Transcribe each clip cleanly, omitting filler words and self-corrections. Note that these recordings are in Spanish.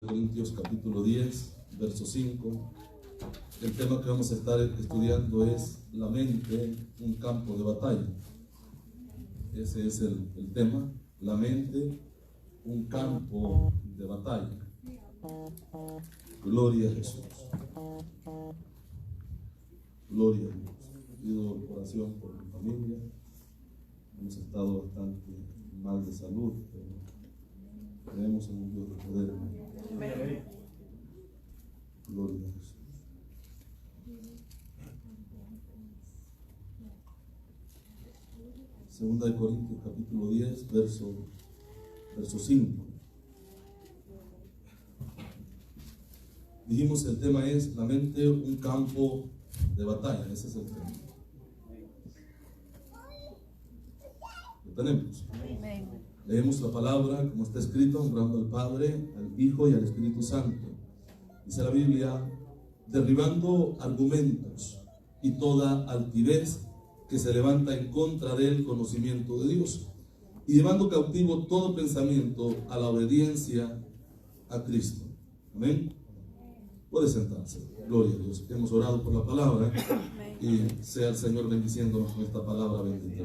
Corintios capítulo 10, verso 5. El tema que vamos a estar estudiando es la mente, un campo de batalla. Ese es el tema, la mente, un campo de batalla. Gloria a Jesús. Gloria a Dios. Pido oración por mi familia. Hemos estado bastante mal de salud, pero creemos en un Dios de poder. Amén. Gloria a Jesús. Segunda de Corintios capítulo 10, verso 5. Dijimos que el tema es la mente, un campo de batalla. Ese es el tema. ¿Lo tenemos? Leemos la palabra como está escrito, honrando al Padre, al Hijo y al Espíritu Santo. Dice la Biblia: derribando argumentos y toda altivez que se levanta en contra del conocimiento de Dios, y llevando cautivo todo pensamiento a la obediencia a Cristo. Amén. Puede sentarse. Gloria a Dios. Hemos orado por la palabra y sea el Señor bendiciéndonos con esta palabra bendita.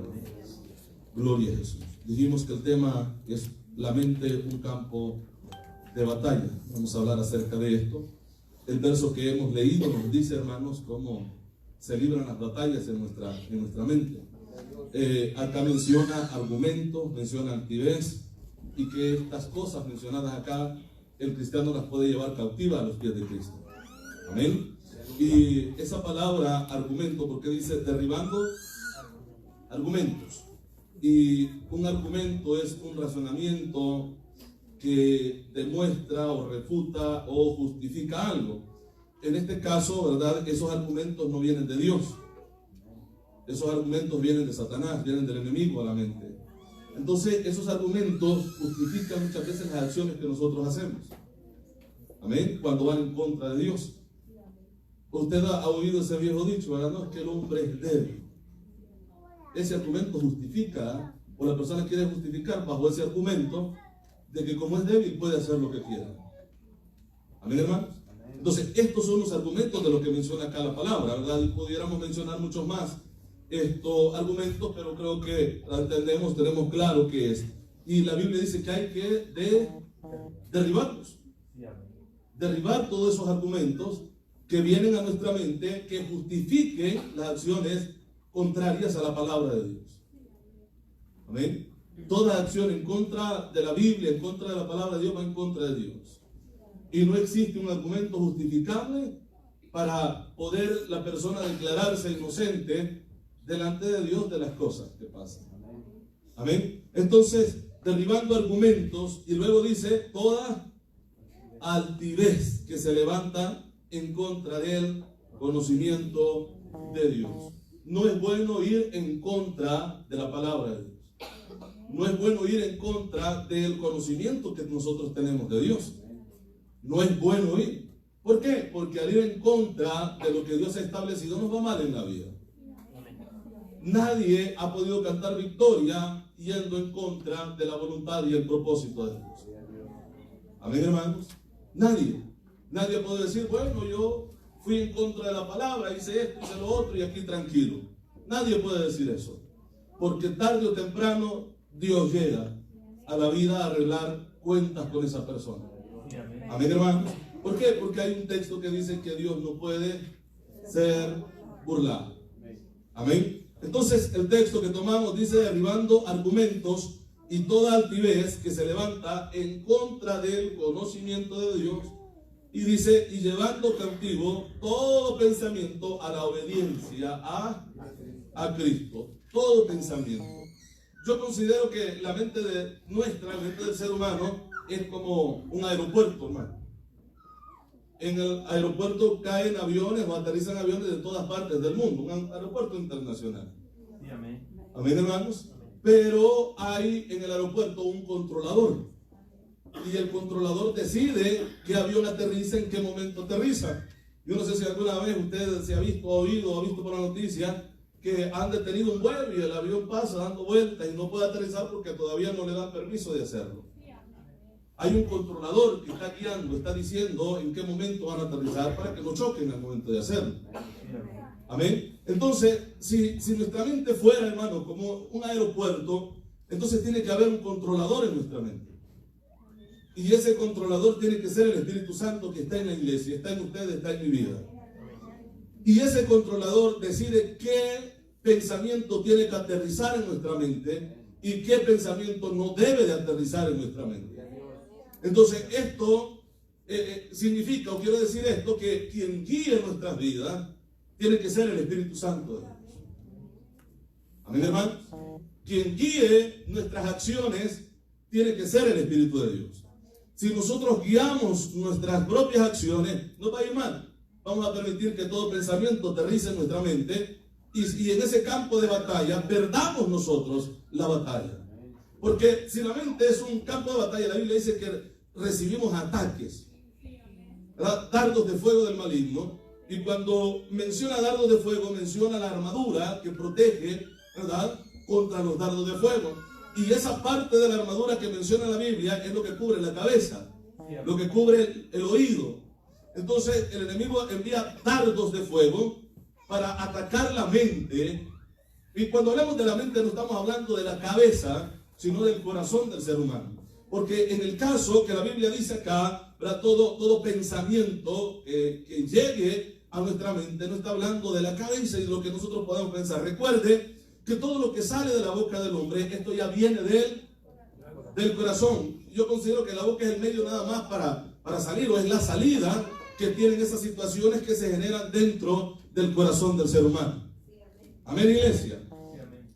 Gloria a Jesús. Dijimos que el tema es la mente, un campo de batalla. Vamos a hablar acerca de esto. El verso que hemos leído nos dice, hermanos, cómo se libran las batallas en nuestra mente. Acá menciona argumentos, menciona altivez, y que estas cosas mencionadas acá, el cristiano las puede llevar cautiva a los pies de Cristo. Amén. Y esa palabra argumento, porque dice derribando argumentos. Y un argumento es un razonamiento que demuestra o refuta o justifica algo. En este caso, ¿verdad? Esos argumentos no vienen de Dios. Esos argumentos vienen de Satanás, vienen del enemigo a la mente. Entonces, esos argumentos justifican muchas veces las acciones que nosotros hacemos. Amén. Cuando van en contra de Dios. Usted ha oído ese viejo dicho, ¿verdad? No, es que el hombre es débil. Ese argumento justifica, o la persona quiere justificar bajo ese argumento de que como es débil puede hacer lo que quiera. Amén, hermanos. Entonces, estos son los argumentos de lo que menciona acá la palabra, ¿verdad? Y pudiéramos mencionar muchos más estos argumentos, pero creo que entendemos, tenemos claro qué es. Y la Biblia dice que hay que derribarlos. Derribar todos esos argumentos que vienen a nuestra mente, que justifiquen las acciones contrarias a la palabra de Dios. Amén. Toda acción en contra de la Biblia, en contra de la palabra de Dios, va en contra de Dios. Y no existe un argumento justificable para poder la persona declararse inocente delante de Dios de las cosas que pasan. Amén. Entonces, derribando argumentos, y luego dice toda altivez que se levanta en contra del conocimiento de Dios. No es bueno ir en contra de la palabra de Dios. No es bueno ir en contra del conocimiento que nosotros tenemos de Dios. No es bueno ir. ¿Por qué? Porque al ir en contra de lo que Dios ha establecido nos va mal en la vida. Nadie ha podido cantar victoria yendo en contra de la voluntad y el propósito de Dios. Amén, hermanos. Nadie ha podido decir, bueno, yo fui en contra de la palabra, hice esto, hice lo otro y aquí tranquilo. Nadie puede decir eso. Porque tarde o temprano Dios llega a la vida a arreglar cuentas con esa persona. Amén, hermanos. ¿Por qué? Porque hay un texto que dice que Dios no puede ser burlado. Amén. Entonces el texto que tomamos dice derribando argumentos y toda altivez que se levanta en contra del conocimiento de Dios. Y dice, y llevando cautivo todo pensamiento a la obediencia a Cristo. Todo pensamiento. Yo considero que la mente la mente del ser humano es como un aeropuerto, hermano. En el aeropuerto caen aviones o aterrizan aviones de todas partes del mundo. Un aeropuerto internacional. Sí, amén. Amén, hermanos. Pero hay en el aeropuerto un controlador. Y el controlador decide qué avión aterriza, en qué momento aterriza. Yo no sé si alguna vez usted se ha visto, oído o ha visto por la noticia que han detenido un vuelo y el avión pasa dando vueltas y no puede aterrizar porque todavía no le dan permiso de hacerlo. hay un controlador que está guiando, está diciendo en qué momento van a aterrizar para que no choquen al momento de hacerlo. Amén. Entonces, si nuestra mente fuera, hermano, como un aeropuerto, entonces tiene que haber un controlador en nuestra mente. Y ese controlador tiene que ser el Espíritu Santo que está en la iglesia, está en ustedes, está en mi vida. Y ese controlador decide qué pensamiento tiene que aterrizar en nuestra mente y qué pensamiento no debe de aterrizar en nuestra mente. Entonces, esto significa, o quiero decir esto, que quien guíe nuestras vidas tiene que ser el Espíritu Santo de Dios. Amén, hermano. Quien guíe nuestras acciones tiene que ser el Espíritu de Dios. Si nosotros guiamos nuestras propias acciones, no va a ir mal. Vamos a permitir que todo pensamiento aterrice en nuestra mente y en ese campo de batalla perdamos nosotros la batalla. Porque si la mente es un campo de batalla, la Biblia dice que recibimos ataques, ¿verdad? Dardos de fuego del maligno. Y cuando menciona dardos de fuego, menciona la armadura que protege, ¿verdad?, contra los dardos de fuego. Y esa parte de la armadura que menciona la Biblia es lo que cubre la cabeza, lo que cubre el oído. Entonces el enemigo envía dardos de fuego para atacar la mente. Y cuando hablamos de la mente no estamos hablando de la cabeza, sino del corazón del ser humano. Porque en el caso que la Biblia dice acá, ¿verdad?, todo pensamiento que llegue a nuestra mente no está hablando de la cabeza y de lo que nosotros podemos pensar. Recuerde que todo lo que sale de la boca del hombre, esto ya viene del corazón. Yo considero que la boca es el medio nada más para salir, o es la salida que tienen esas situaciones que se generan dentro del corazón del ser humano. Amén, iglesia.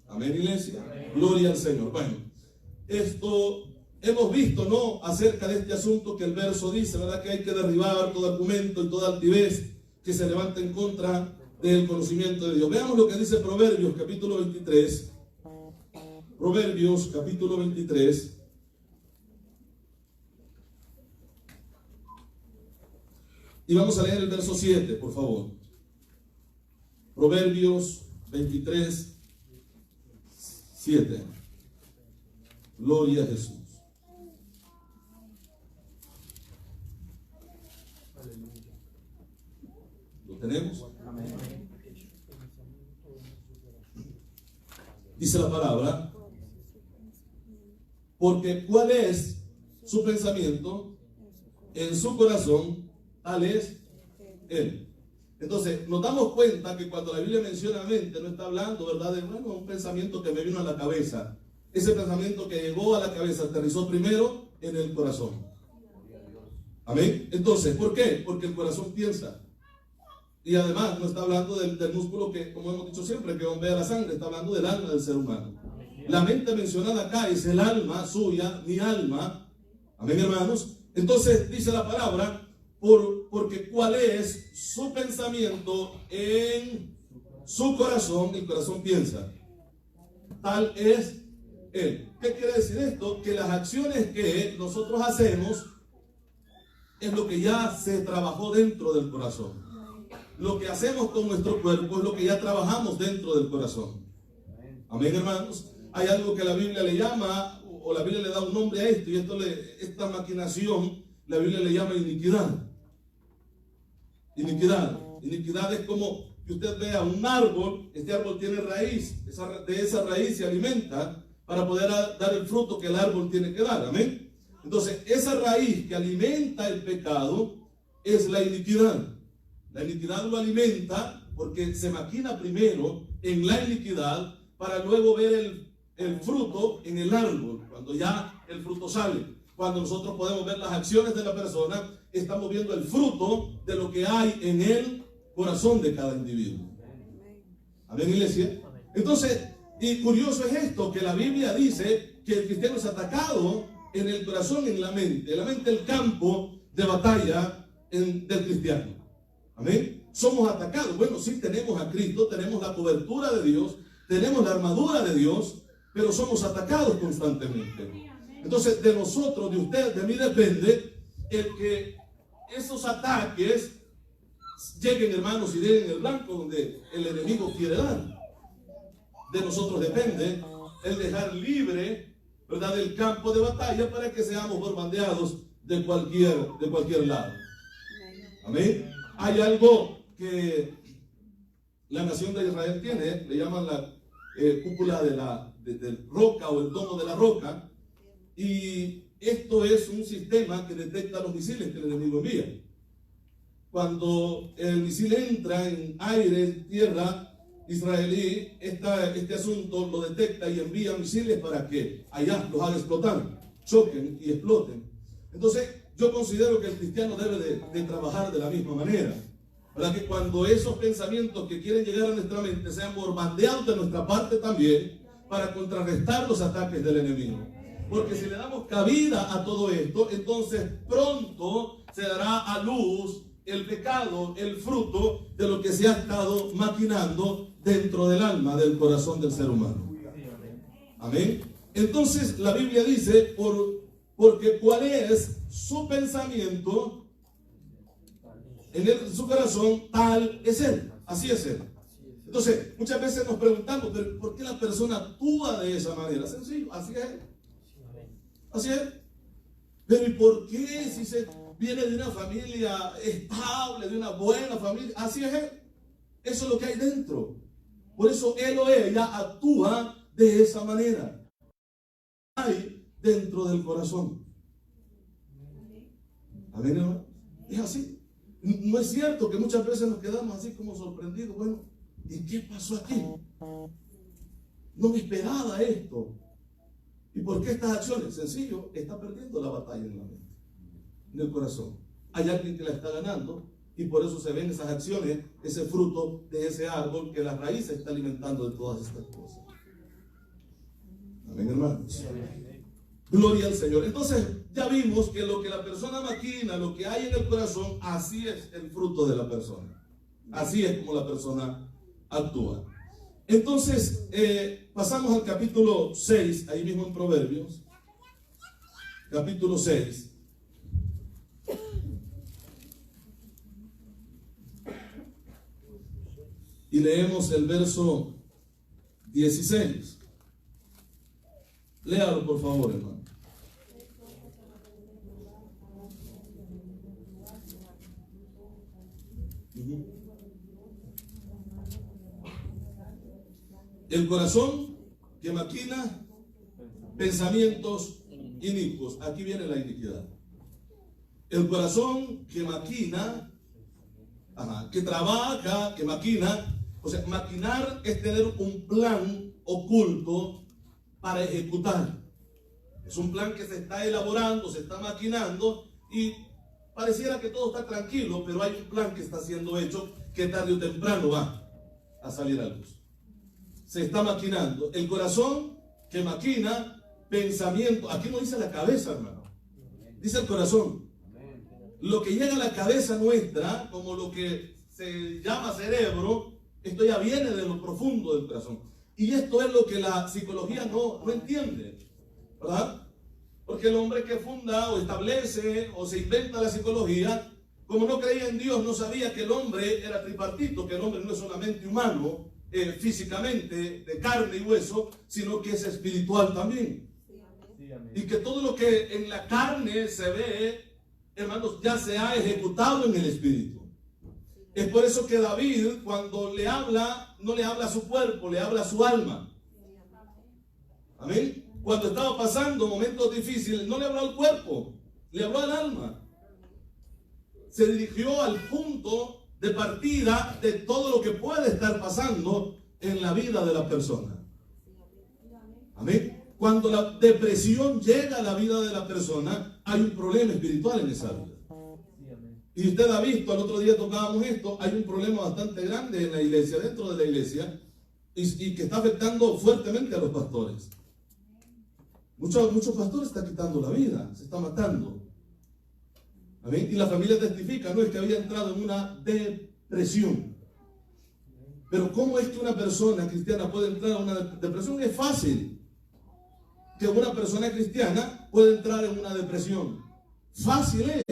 Amén, iglesia. Gloria al Señor. Bueno, esto hemos visto, ¿no?, acerca de este asunto que el verso dice, ¿verdad?, que hay que derribar todo argumento y toda altivez que se levanta en contra del conocimiento de Dios. Veamos lo que dice Proverbios capítulo 23. Proverbios capítulo 23. Y vamos a leer el verso 7, por favor. Proverbios 23, 7. Gloria a Jesús. ¿Lo tenemos? Dice la palabra, porque ¿cuál es su pensamiento? En su corazón, tal es él. Entonces, nos damos cuenta que cuando la Biblia menciona mente, no está hablando, ¿verdad?, de un pensamiento que me vino a la cabeza. Ese pensamiento que llegó a la cabeza aterrizó primero en el corazón. Amén. Entonces, ¿por qué? Porque el corazón piensa. Y además no está hablando del músculo que, como hemos dicho siempre, que bombea la sangre, está hablando del alma del ser humano. La mente mencionada acá es el alma suya, mi alma. Amén, hermanos. Entonces dice la palabra, porque cuál es su pensamiento en su corazón, el corazón piensa. Tal es él. ¿Qué quiere decir esto? Que las acciones que nosotros hacemos es lo que ya se trabajó dentro del corazón. Lo que hacemos con nuestro cuerpo es lo que ya trabajamos dentro del corazón. Amén, hermanos. Hay algo que la Biblia le llama, o la Biblia le da un nombre a esto, y esta maquinación, la Biblia le llama iniquidad. Iniquidad. Iniquidad es como que usted vea un árbol, este árbol tiene raíz, de esa raíz se alimenta para poder dar el fruto que el árbol tiene que dar. Amén. Entonces, esa raíz que alimenta el pecado es la iniquidad. La iniquidad lo alimenta porque se maquina primero en la iniquidad para luego ver el fruto en el árbol, cuando ya el fruto sale. Cuando nosotros podemos ver las acciones de la persona, estamos viendo el fruto de lo que hay en el corazón de cada individuo. Amén, iglesia. Entonces, y curioso es esto, que la Biblia dice que el cristiano es atacado en el corazón, en la mente el campo de batalla del cristiano. Amén. Somos atacados. Bueno, sí, tenemos a Cristo, tenemos la cobertura de Dios, tenemos la armadura de Dios, pero somos atacados constantemente. Entonces, de nosotros, de usted, de mí depende el que esos ataques lleguen, hermanos, y den en el blanco donde el enemigo quiere dar. De nosotros depende el dejar libre ¿verdad?, del campo de batalla para que seamos bombardeados de cualquier lado. Amén. Hay algo que la nación de Israel tiene, le llaman la cúpula de roca o el domo de la roca, y esto es un sistema que detecta los misiles que el enemigo envía. Cuando el misil entra en aire, tierra israelí, este asunto lo detecta y envía misiles para que allá los haga explotar, choquen y exploten. Entonces, yo considero que el cristiano debe de trabajar de la misma manera, para que cuando esos pensamientos que quieren llegar a nuestra mente sean bombardeados de nuestra parte también, para contrarrestar los ataques del enemigo. Porque si le damos cabida a todo esto, entonces pronto se dará a luz el pecado, el fruto de lo que se ha estado maquinando dentro del alma, del corazón del ser humano. Amén. Entonces la Biblia dice, porque cuál es su pensamiento en su corazón, tal es él. Así es él. Entonces, muchas veces nos preguntamos, ¿pero por qué la persona actúa de esa manera? Sencillo, así es él. Así es. Pero ¿y por qué si se viene de una familia estable, de una buena familia? Así es él. Eso es lo que hay dentro. Por eso él o ella actúa de esa manera. Hay dentro del corazón. Amén, hermano. Es así. No es cierto que muchas veces nos quedamos así como sorprendidos. Bueno, ¿y qué pasó aquí? No me esperaba esto. ¿Y por qué estas acciones? Sencillo, está perdiendo la batalla en la mente, en el corazón. Hay alguien que la está ganando y por eso se ven esas acciones, ese fruto de ese árbol que la raíz se está alimentando de todas estas cosas. Amén, hermanos. Gloria al Señor. Entonces, ya vimos que lo que la persona maquina, lo que hay en el corazón, así es el fruto de la persona. Así es como la persona actúa. Entonces, pasamos al capítulo 6, ahí mismo en Proverbios. Capítulo 6. Y leemos el verso 16. Léalo, por favor, hermano. El corazón que maquina pensamientos inicuos. Aquí viene la iniquidad. El corazón que maquina, que trabaja, que maquina. O sea, maquinar es tener un plan oculto para ejecutar. Es un plan que se está elaborando, se está maquinando y pareciera que todo está tranquilo, pero hay un plan que está siendo hecho que tarde o temprano va a salir a luz. Se está maquinando. El corazón que maquina pensamiento. Aquí no dice la cabeza, hermano. Dice el corazón. Lo que llega a la cabeza nuestra, como lo que se llama cerebro, esto ya viene de lo profundo del corazón. Y esto es lo que la psicología no entiende, ¿verdad? Porque el hombre que funda o establece o se inventa la psicología, como no creía en Dios, no sabía que el hombre era tripartito, que el hombre no es solamente humano, físicamente, de carne y hueso, sino que es espiritual también. Y que todo lo que en la carne se ve, hermanos, ya se ha ejecutado en el espíritu. Es por eso que David, cuando le habla, no le habla a su cuerpo, le habla a su alma. Amén. Cuando estaba pasando momentos difíciles, no le habló al cuerpo, le habló al alma. Se dirigió al punto de partida de todo lo que puede estar pasando en la vida de la persona. Amén. Cuando la depresión llega a la vida de la persona, hay un problema espiritual en esa vida. Y usted ha visto, al otro día tocábamos esto, hay un problema bastante grande en la iglesia, dentro de la iglesia, y que está afectando fuertemente a los pastores. Muchos pastores están quitando la vida, se están matando. ¿Amén? Y la familia testifica, no es que había entrado en una depresión. Pero ¿cómo es que una persona cristiana puede entrar en una depresión? Es fácil que una persona cristiana puede entrar en una depresión. Fácil es.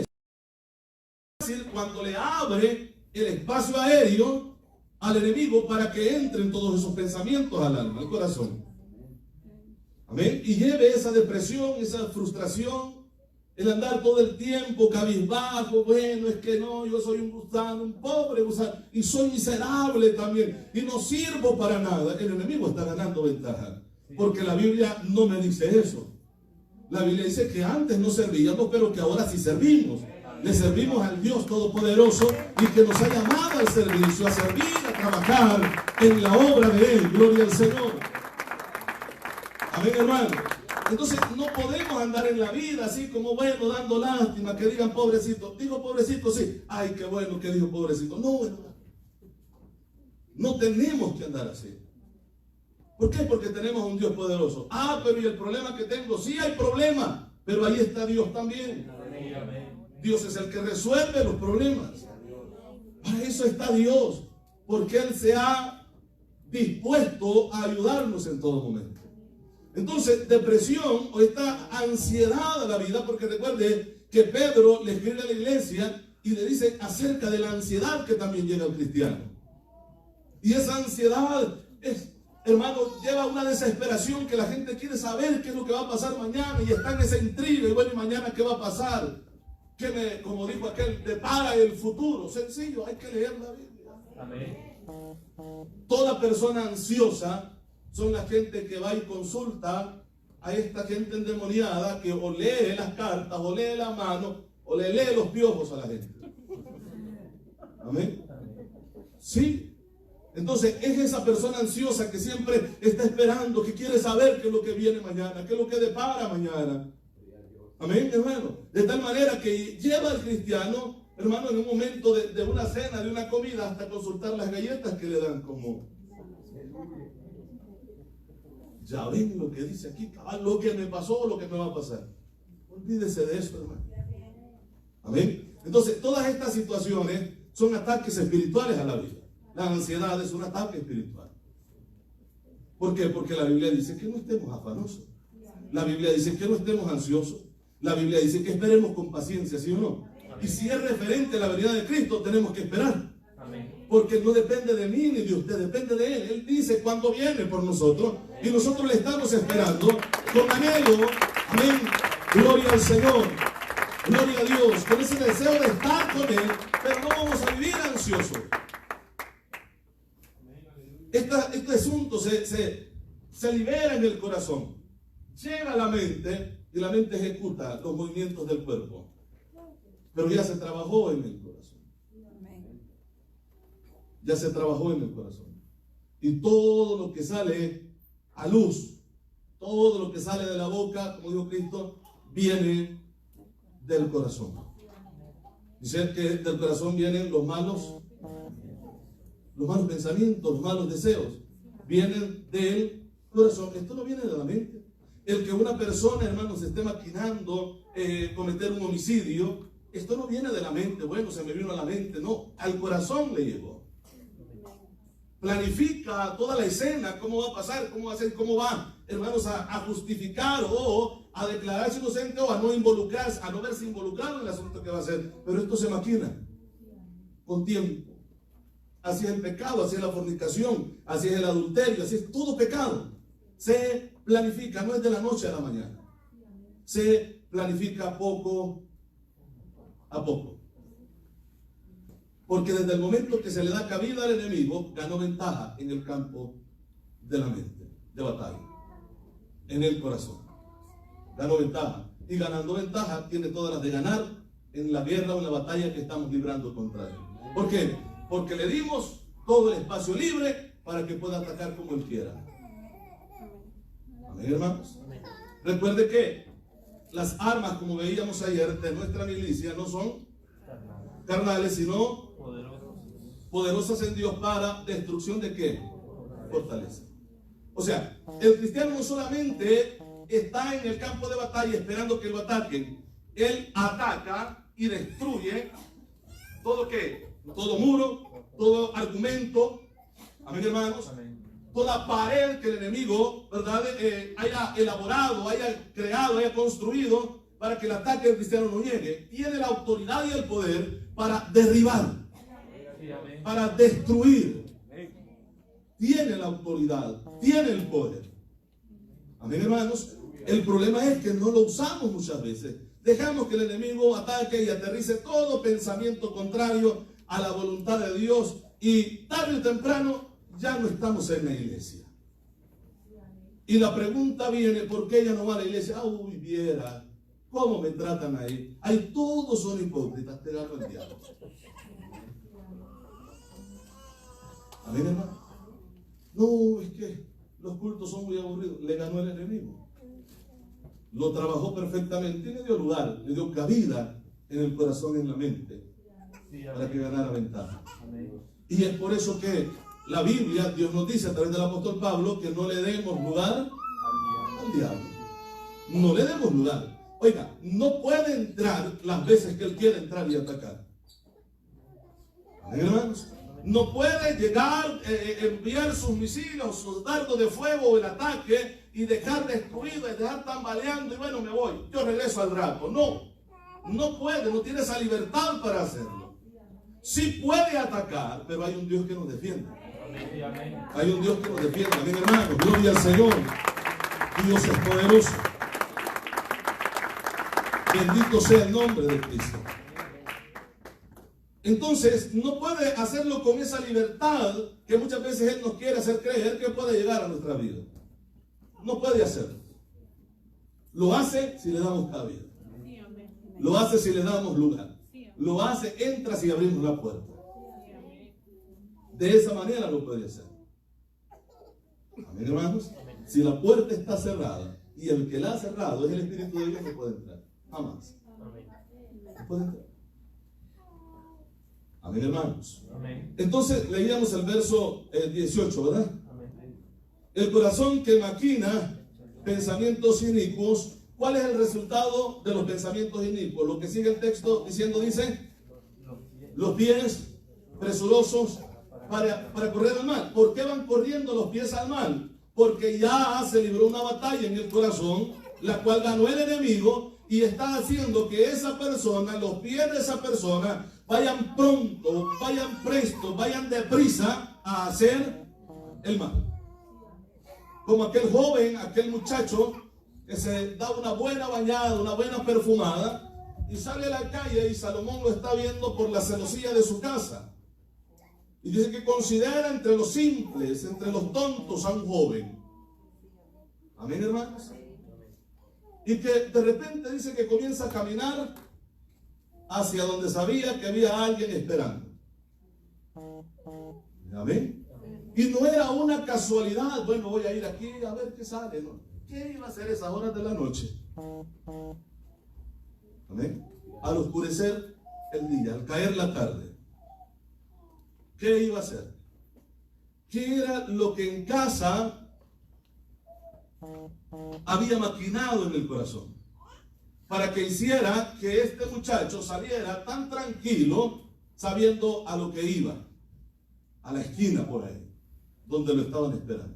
Fácil cuando le abre el espacio aéreo al enemigo para que entren todos esos pensamientos al alma, al corazón. Amén. Y lleve esa depresión, esa frustración, el andar todo el tiempo cabizbajo. Bueno, es que no, yo soy un gusano, un pobre gusano, y soy miserable también, y no sirvo para nada. El enemigo está ganando ventaja, porque la Biblia no me dice eso. La Biblia dice que antes no servíamos, pero que ahora sí servimos. Le servimos al Dios Todopoderoso y que nos ha llamado al servicio, a servir, a trabajar en la obra de Él. Gloria al Señor. Amén, hermano. Entonces no podemos andar en la vida así como, bueno, dando lástima, que digan pobrecito. Digo pobrecito, sí. Ay, qué bueno que dijo pobrecito. No, hermano. No tenemos que andar así. ¿Por qué? Porque tenemos un Dios poderoso. Ah, pero ¿y el problema que tengo? Sí hay problema, pero ahí está Dios también. Dios es el que resuelve los problemas. Para eso está Dios, porque Él se ha dispuesto a ayudarnos en todo momento. Entonces, depresión o esta ansiedad a la vida, porque recuerde que Pedro le escribe a la iglesia y le dice acerca de la ansiedad que también llega al cristiano. Y esa ansiedad es, hermano, lleva una desesperación que la gente quiere saber qué es lo que va a pasar mañana y está en esa intriga. Y bueno, ¿y mañana qué va a pasar? Como dijo aquel, depara el futuro. Sencillo, hay que leer la Biblia. Amén. Toda persona ansiosa son la gente que va y consulta a esta gente endemoniada que o lee las cartas, o lee la mano, o le lee los piojos a la gente. Amén. Sí. Entonces es esa persona ansiosa que siempre está esperando, que quiere saber qué es lo que viene mañana, qué es lo que depara mañana. Amén, hermano. De tal manera que lleva al cristiano, hermano, en un momento de una cena, de una comida, hasta consultar las galletas que le dan como... Ya ven lo que dice aquí, lo que me pasó, lo que me va a pasar. Olvídese de eso, hermano. Amén. Entonces, todas estas situaciones son ataques espirituales a la vida. La ansiedad es un ataque espiritual. ¿Por qué? Porque la Biblia dice que no estemos afanosos. La Biblia dice que no estemos ansiosos. La Biblia dice que esperemos con paciencia, ¿sí o no? Y si es referente a la venida de Cristo, tenemos que esperar. Porque no depende de mí ni de usted, depende de Él. Él dice cuándo viene por nosotros y nosotros le estamos esperando con anhelo. Amén. Gloria al Señor. Gloria a Dios. Con ese deseo de estar con Él, pero no vamos a vivir ansiosos. Este asunto se libera en el corazón. Llega a la mente y la mente ejecuta los movimientos del cuerpo. Pero ya se trabajó en el corazón. Ya se trabajó en el corazón. Y todo lo que sale a luz, todo lo que sale de la boca, como dijo Cristo, viene del corazón. Dice que del corazón vienen los malos pensamientos, los malos deseos. Vienen del corazón. Esto no viene de la mente. El que una persona, hermano, se esté maquinando cometer un homicidio, esto no viene de la mente. Bueno, se me vino a la mente. No, al corazón le llegó. Planifica toda la escena, cómo va a pasar, cómo va a ser, cómo va, hermanos, a justificar o a declararse inocente o a no involucrarse, a no verse involucrado en el asunto que va a hacer. Pero esto se maquina con tiempo. Así es el pecado, así es la fornicación, así es el adulterio, así es todo pecado. Se planifica, no es de la noche a la mañana. Se planifica poco a poco. Porque desde el momento que se le da cabida al enemigo, ganó ventaja en el campo de la mente, de batalla, en el corazón. Ganó ventaja. Y ganando ventaja, tiene todas las de ganar en la guerra o en la batalla que estamos librando contra él. ¿Por qué? Porque le dimos todo el espacio libre para que pueda atacar como él quiera. Amén, hermanos. Recuerde que las armas, como veíamos ayer, de nuestra milicia no son carnales, sino poderosas en Dios para destrucción de ¿qué? Fortaleza. O sea, el cristiano no solamente está en el campo de batalla esperando que lo ataquen. Él ataca y destruye todo ¿qué? Todo muro, todo argumento. Amén, hermanos. Toda pared que el enemigo, ¿verdad? Haya elaborado, haya creado, haya construido para que el ataque del cristiano no llegue. Tiene la autoridad y el poder para derribar, para destruir. Tiene la autoridad, tiene el poder. Amén, hermanos. El problema es que no lo usamos muchas veces. Dejamos que el enemigo ataque y aterrice todo pensamiento contrario a la voluntad de Dios, y tarde o temprano ya no estamos en la iglesia. Y la pregunta viene: ¿por qué ella no va a la iglesia? Uy, viera cómo me tratan ahí. Ahí todos son hipócritas, te gano el diablo. Amén, hermano. No, es que los cultos son muy aburridos. Le ganó el enemigo. Lo trabajó perfectamente y le dio lugar, le dio cabida en el corazón y en la mente para que ganara ventaja. Y es por eso que la Biblia, Dios nos dice a través del apóstol Pablo, que no le demos lugar al diablo. No le demos lugar. Oiga, no puede entrar las veces que él quiere entrar y atacar. Amén, hermanos. No puede llegar, enviar sus misiles o sus dardos de fuego o el ataque y dejar destruido y dejar tambaleando y bueno, me voy, yo regreso al rato. No, no puede, no tiene esa libertad para hacerlo. Sí puede atacar, pero hay un Dios que nos defiende. Hay un Dios que nos defiende. Amén, hermanos. Gloria al Señor. Dios es poderoso. Bendito sea el nombre de Cristo. Entonces, no puede hacerlo con esa libertad que muchas veces Él nos quiere hacer creer que puede llegar a nuestra vida. No puede hacerlo. Lo hace si le damos cabida. Lo hace si le damos lugar. Lo hace, entra si abrimos la puerta. De esa manera lo puede hacer. Amén, hermanos. Si la puerta está cerrada y el que la ha cerrado es el Espíritu de Dios, no puede entrar. Jamás. No puede entrar. Amén, hermanos. Amén. Entonces leíamos el verso 18, ¿verdad? Amén. El corazón que maquina pensamientos inicuos. ¿Cuál es el resultado de los pensamientos inicuos? Lo que sigue el texto diciendo, dice: los pies presurosos para correr al mal. ¿Por qué van corriendo los pies al mal? Porque ya se libró una batalla en el corazón, la cual ganó el enemigo, y está haciendo que esa persona, los pies de esa persona, vayan pronto, vayan presto, vayan deprisa a hacer el mal. Como aquel joven, aquel muchacho que se da una buena bañada, una buena perfumada, y sale a la calle y Salomón lo está viendo por la celosía de su casa. Y dice que considera entre los simples, entre los tontos a un joven. Amén, hermanos. Y que de repente dice que comienza a caminar hacia donde sabía que había alguien esperando. Amén. Y no era una casualidad. Bueno, voy a ir aquí a ver qué sale, ¿no? ¿Qué iba a hacer esas horas de la noche? Amén. Al oscurecer el día, al caer la tarde, ¿qué iba a hacer? ¿Qué era lo que en casa había maquinado en el corazón para que hiciera que este muchacho saliera tan tranquilo, sabiendo a lo que iba? A la esquina por ahí, donde lo estaban esperando.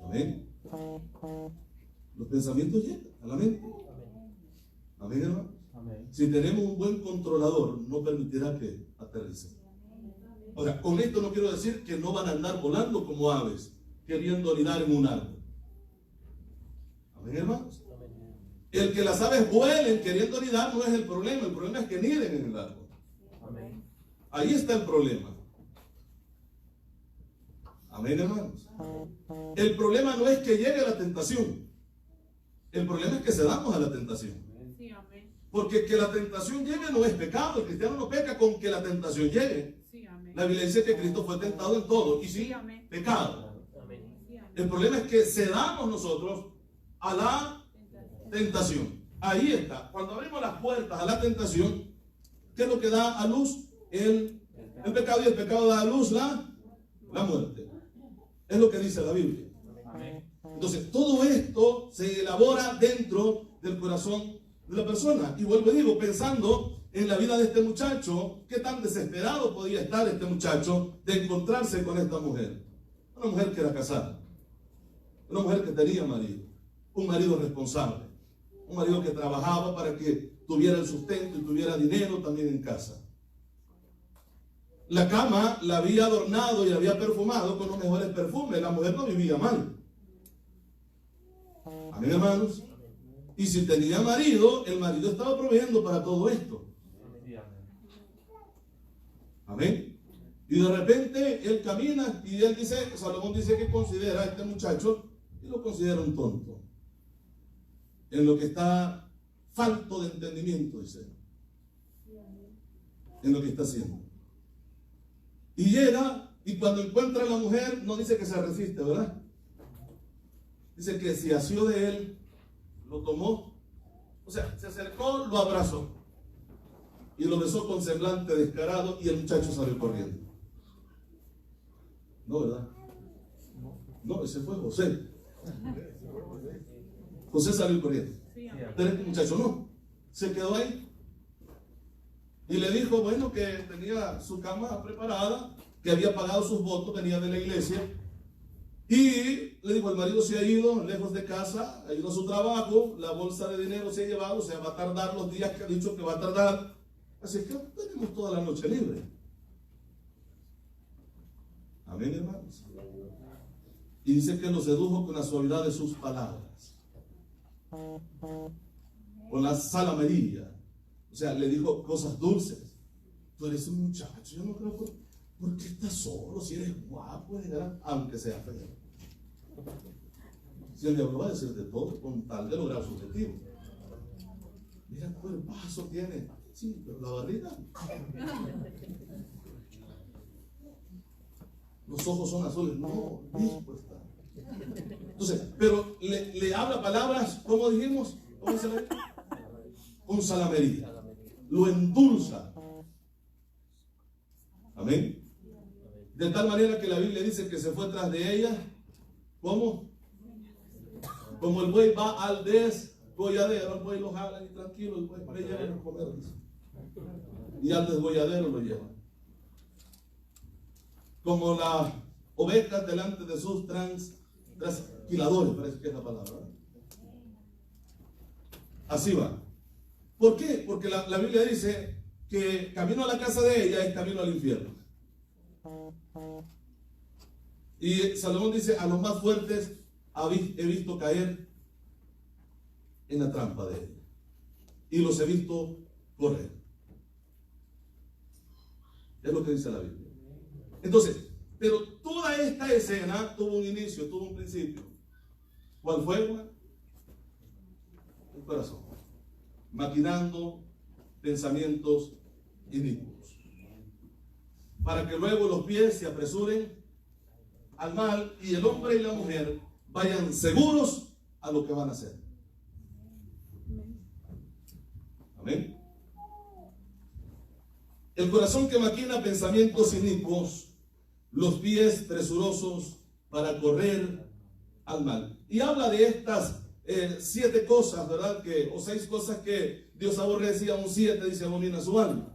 Amén. Los pensamientos llegan a la mente. Amén, hermano. Si tenemos un buen controlador, no permitirá que aterrice. Ahora, con esto no quiero decir que no van a andar volando como aves, queriendo anidar en un árbol. Amén, hermanos. El que las aves vuelen queriendo anidar no es el problema es que niden en el árbol. Amén. Ahí está el problema. Amén, hermanos. El problema no es que llegue la tentación. El problema es que cedamos a la tentación. Porque que la tentación llegue no es pecado. El cristiano no peca con que la tentación llegue. La Biblia dice que Cristo fue tentado en todo. Y sí, pecado. El problema es que cedamos nosotros a la tentación. Ahí está. Cuando abrimos las puertas a la tentación, ¿qué es lo que da a luz? El pecado. Y el pecado da a luz la muerte. Es lo que dice la Biblia. Entonces, todo esto se elabora dentro del corazón de la persona. Y vuelvo y digo, pensando en la vida de este muchacho, qué tan desesperado podía estar este muchacho de encontrarse con esta mujer. Una mujer que era casada. Una mujer que tenía marido. Un marido responsable. Un marido que trabajaba para que tuviera el sustento y tuviera dinero también en casa. La cama la había adornado y la había perfumado con los mejores perfumes. La mujer no vivía mal. Amén, hermanos. Y si tenía marido, el marido estaba proveyendo para todo esto. Amén. Y de repente él camina y él dice, Salomón dice que considera a este muchacho y lo considera un tonto. En lo que está falto de entendimiento, dice. En lo que está haciendo. Y llega y cuando encuentra a la mujer, no dice que se resiste, ¿verdad? Dice que se asió de él, lo tomó, o sea, se acercó, lo abrazó y lo besó con semblante descarado y el muchacho salió corriendo. No, ¿verdad? No, ese fue José. José salió corriendo. Pero este muchacho no, se quedó ahí. Y le dijo, bueno, que tenía su cama preparada, que había pagado sus votos, venía de la iglesia. Y le dijo, el marido se ha ido lejos de casa, ha ido a su trabajo, la bolsa de dinero se ha llevado, o sea, va a tardar los días que ha dicho que va a tardar. Así que tenemos toda la noche libre. Amén, hermanos. Y dice que lo sedujo con la suavidad de sus palabras, con la salamería. O sea, le dijo cosas dulces. Tú eres un muchacho, yo no creo ¿por qué estás solo? Si eres guapo, aunque sea feo. Si el diablo va a decir de todo con tal de lograr su objetivo. Mira el paso tiene. Sí, pero la barriga. Los ojos son azules. No, listo está. Entonces, pero le habla palabras, ¿cómo dijimos? ¿Cómo se le? Con salamería. Lo endulza. Amén. De tal manera que la Biblia dice que se fue tras de ella. ¿Cómo? Como el buey va al desgolladero, el buey lo jala y tranquilo, el buey le lleva a comer. Y al desgolladero lo lleva. Como las ovejas delante de sus trasquiladores, parece que es la palabra. Así va. ¿Por qué? Porque la Biblia dice que camino a la casa de ella es camino al infierno. Y Salomón dice, a los más fuertes he visto caer en la trampa de ella. Y los he visto correr. Es lo que dice la Biblia. Entonces, pero toda esta escena tuvo un inicio, tuvo un principio. ¿Cuál fue, hermano? El corazón. Maquinando pensamientos inicuos. Para que luego los pies se apresuren al mal y el hombre y la mujer vayan seguros a lo que van a hacer. Amén. El corazón que maquina pensamientos inicuos, los pies presurosos para correr al mal. Y habla de estas 7 cosas, ¿verdad? O 6 cosas que Dios aborrece, y aún 7 dice abomina su alma.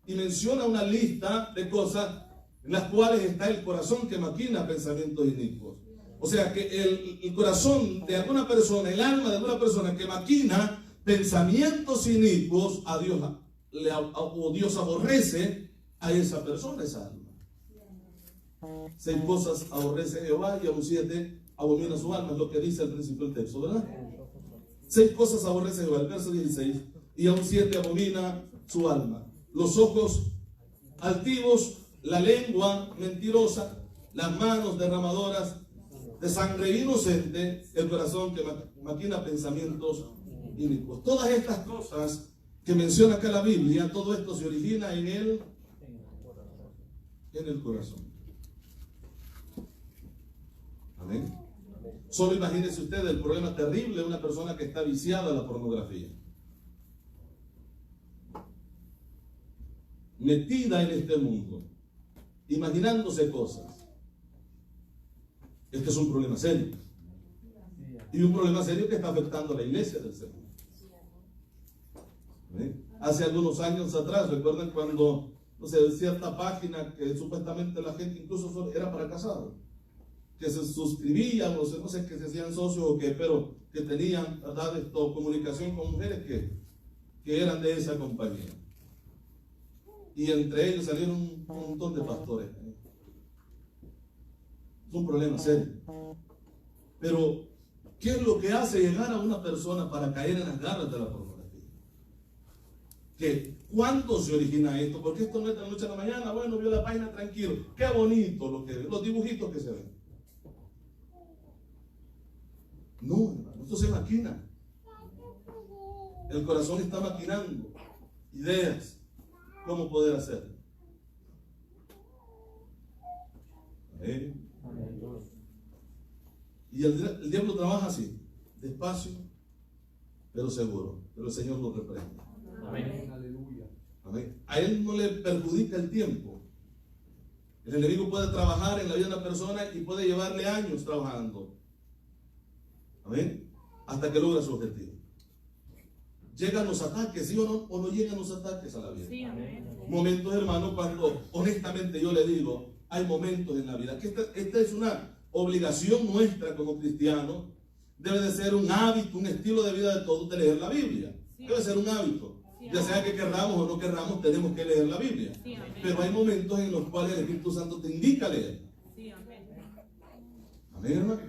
Y menciona una lista de cosas en las cuales está el corazón que maquina pensamientos inicuos. O sea que el corazón de alguna persona, el alma de alguna persona que maquina pensamientos inicuos, a Dios, o Dios aborrece a esa persona, esa alma. 6 cosas aborrece Jehová y aún 7 abomina su alma, es lo que dice al principio del texto, ¿verdad? 6 cosas aborrece Jehová, el verso 16, y aún 7 abomina su alma. Los ojos altivos, la lengua mentirosa, las manos derramadoras de sangre inocente, el corazón que maquina pensamientos inicuos. Todas estas cosas que menciona acá la Biblia, todo esto se origina en el corazón. Amén. Solo imagínense usted el problema terrible de una persona que está viciada a la pornografía, metida en este mundo, imaginándose cosas. Este es un problema serio. Y un problema serio que está afectando a la iglesia del Señor. Hace algunos años atrás, recuerdan cuando, no sé, cierta página que supuestamente la gente incluso era para casados, que se suscribían, no sé, que se hacían socios o qué, pero que tenían, ¿verdad?, comunicación con mujeres que eran de esa compañía. y entre ellos salieron un montón de pastores. Es un problema serio. Pero, ¿qué es lo que hace llegar a una persona para caer en las garras de la pornografía? ¿Cuándo se origina esto? Porque esto no es de la noche a la mañana. Bueno, vio la página tranquilo. Qué bonito los dibujitos que se ven. No, hermano, esto se maquina. El corazón está maquinando ideas, cómo poder hacerlo. Amén. Y el diablo trabaja así, despacio, pero seguro. Pero el Señor lo reprende. Amén. Amén. A él no le perjudica el tiempo. El enemigo puede trabajar en la vida de una persona y puede llevarle años trabajando. Amén. Hasta que logra su objetivo. ¿Llegan los ataques, sí o no llegan los ataques a la vida? Sí, amén. Momentos, hermano, cuando honestamente yo le digo, hay momentos en la vida que esta es una obligación nuestra como cristianos. Debe de ser un hábito, un estilo de vida de todos de leer la Biblia. Sí. Debe ser un hábito. Sí, Ya sea que querramos o no querramos, tenemos que leer la Biblia. Sí, amén. Pero hay momentos en los cuales el Espíritu Santo te indica leer. Sí, amén. Amén, hermano.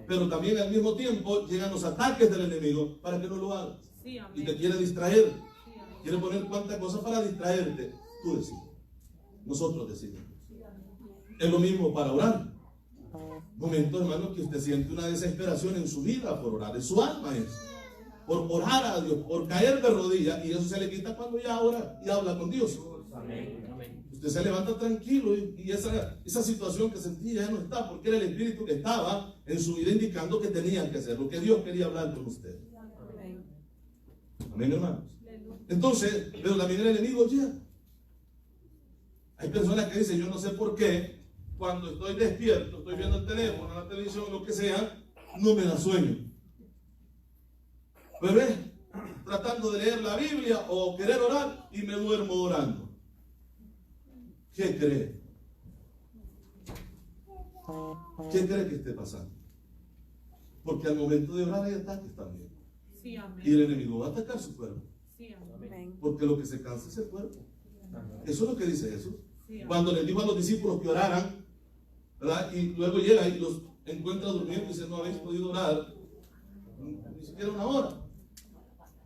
Pero también al mismo tiempo llegan los ataques del enemigo para que no lo hagas. Sí, amén. Y te quiere distraer. Sí, amén. Quiere poner cuantas cosas para distraerte. Tú decides. Nosotros decidimos. Es lo mismo para orar. Momentos, hermano, que usted siente una desesperación en su vida por orar. En su alma es. Por orar a Dios, por caer de rodillas. Y eso se le quita cuando ya ora y habla con Dios. Amén. Amén. Usted se levanta tranquilo y esa situación que sentía ya no está, porque era el Espíritu que estaba en su vida indicando que tenía que hacer lo que Dios quería hablar con usted. Amén. Amén, hermanos. Entonces, pero también el enemigo llega. Hay personas que dicen, yo no sé por qué, cuando estoy despierto, estoy viendo el teléfono, la televisión, lo que sea, no me da sueño. Pero es tratando de leer la Biblia o querer orar y me duermo orando. ¿Qué cree? ¿Qué cree que esté pasando? Porque al momento de orar hay ataques también. Sí, amén. Y el enemigo va a atacar su cuerpo. Sí, amén. Porque lo que se cansa es el cuerpo. Eso es lo que dice Jesús. Sí, amén. Cuando les dijo a los discípulos que oraran, ¿verdad? Y luego llega y los encuentra durmiendo y dice, no habéis podido orar ni siquiera una hora.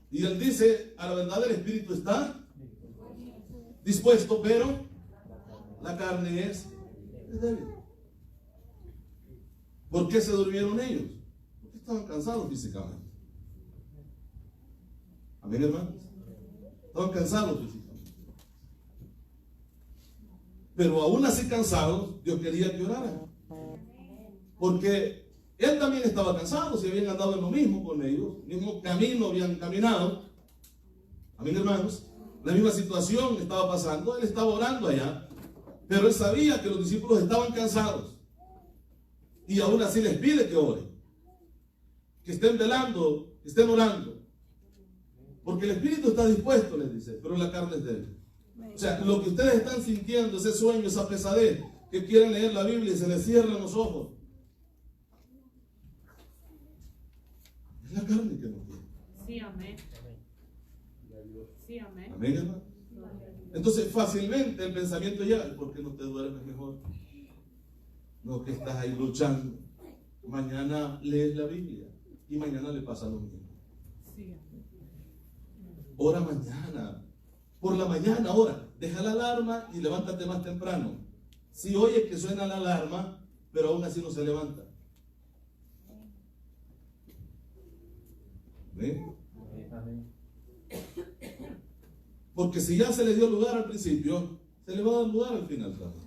Y él dice, a la verdad el espíritu está dispuesto, pero la carne es débil. ¿Por qué se durmieron ellos? Porque estaban cansados físicamente. Amén, hermanos. Estaban cansados físicamente. Pero aún así cansados, Dios quería que oraran. Porque él también estaba cansado, si habían andado en lo mismo con ellos, mismo camino habían caminado. Amén, hermanos. La misma situación estaba pasando, él estaba orando allá, pero él sabía que los discípulos estaban cansados. Y aún así les pide que oren, que estén velando, que estén orando. Porque el espíritu está dispuesto, les dice, pero la carne es débil. O sea, lo que ustedes están sintiendo, ese sueño, esa pesadez, que quieren leer la Biblia y se les cierran los ojos, es la carne que no quiere. Sí, amén. Sí, amén. Amén, hermano. Entonces fácilmente el pensamiento llega, ¿por qué no te duermes mejor? No, que estás ahí luchando. Mañana lees la Biblia y mañana le pasa lo mismo. Sí, amén. Ora mañana. Por la mañana ora. Deja la alarma y levántate más temprano. Si oyes que suena la alarma, pero aún así no se levanta. ¿Ven? Porque si ya se le dio lugar al principio, se le va a dar lugar al final también.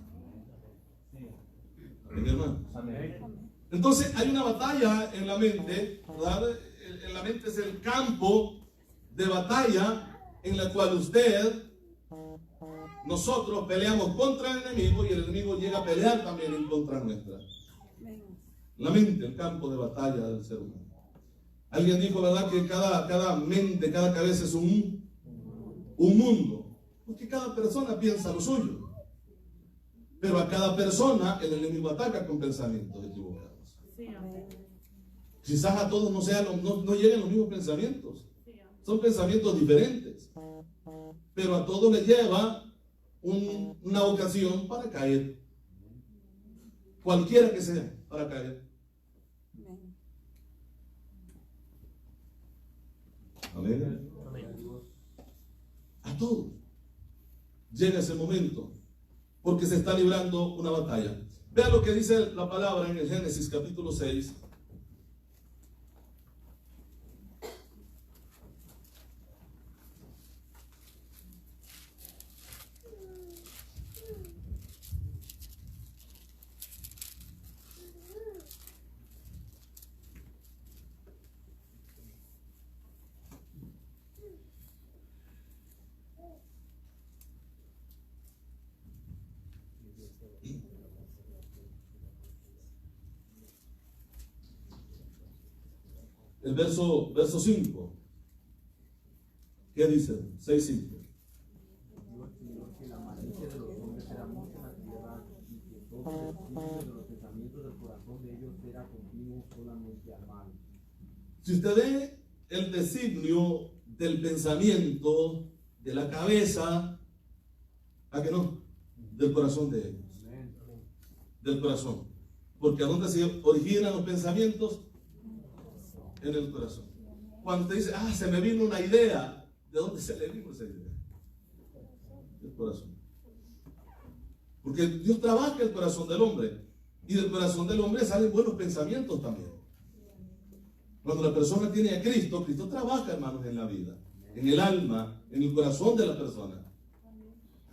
Amén, hermano. Entonces hay una batalla en la mente, ¿verdad? En la mente es el campo de batalla en la cual nosotros peleamos contra el enemigo y el enemigo llega a pelear también en contra nuestra. La mente, el campo de batalla del ser humano. Alguien dijo, ¿verdad? Que cada mente, cada cabeza es un mundo. Porque cada persona piensa lo suyo. Pero a cada persona el enemigo ataca con pensamientos equivocados. Sí, amén. Quizás a todos no lleguen los mismos pensamientos. Son pensamientos diferentes. Pero a todos les lleva una ocasión para caer. Cualquiera que sea, para caer. Amén. A todos llega ese momento, porque se está librando una batalla. Vean lo que dice la palabra en el Génesis capítulo 6. El verso 5. ¿Qué dice? 6:5. Dios pidió que la malicia de los hombres era mucha en la tierra y que todo el espíritu de los pensamientos del corazón de ellos era continuo solamente al mal. Si usted ve el designio del pensamiento, de la cabeza, ¿a qué no? Del corazón de ellos. Del corazón. Porque ¿a dónde se originan los pensamientos? En el corazón. Cuando usted dice, se me vino una idea, ¿de dónde se le vino esa idea? Del corazón. Porque Dios trabaja el corazón del hombre, y del corazón del hombre salen buenos pensamientos también. Cuando la persona tiene a Cristo, Cristo trabaja, hermanos, en la vida, en el alma, en el corazón de la persona.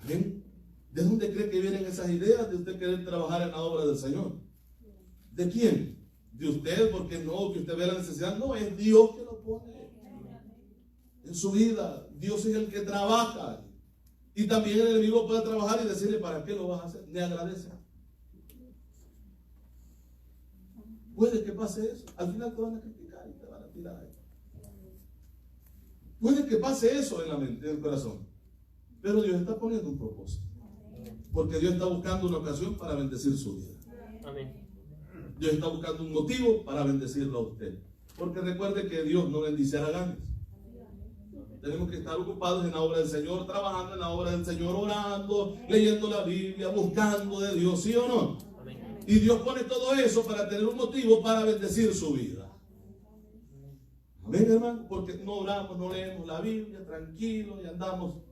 ¿Amén? ¿De dónde cree que vienen esas ideas de usted querer trabajar en la obra del Señor? ¿De quién? De usted, porque no, que usted ve la necesidad. No, es Dios que lo pone en su vida. Dios es el que trabaja. Y también el enemigo puede trabajar y decirle, ¿para qué lo vas a hacer? Le agradece. Puede que pase eso. Al final te van a criticar y te van a tirar ahí. Puede que pase eso en la mente, en el corazón. Pero Dios está poniendo un propósito. Porque Dios está buscando una ocasión para bendecir su vida. Amén. Dios está buscando un motivo para bendecirlo a usted. Porque recuerde que Dios no bendice a ganas. Tenemos que estar ocupados en la obra del Señor, trabajando en la obra del Señor, orando, leyendo la Biblia, buscando de Dios, ¿sí o no? Amén. Y Dios pone todo eso para tener un motivo para bendecir su vida. Amén, hermano. Porque no oramos, no leemos la Biblia, tranquilos, y andamos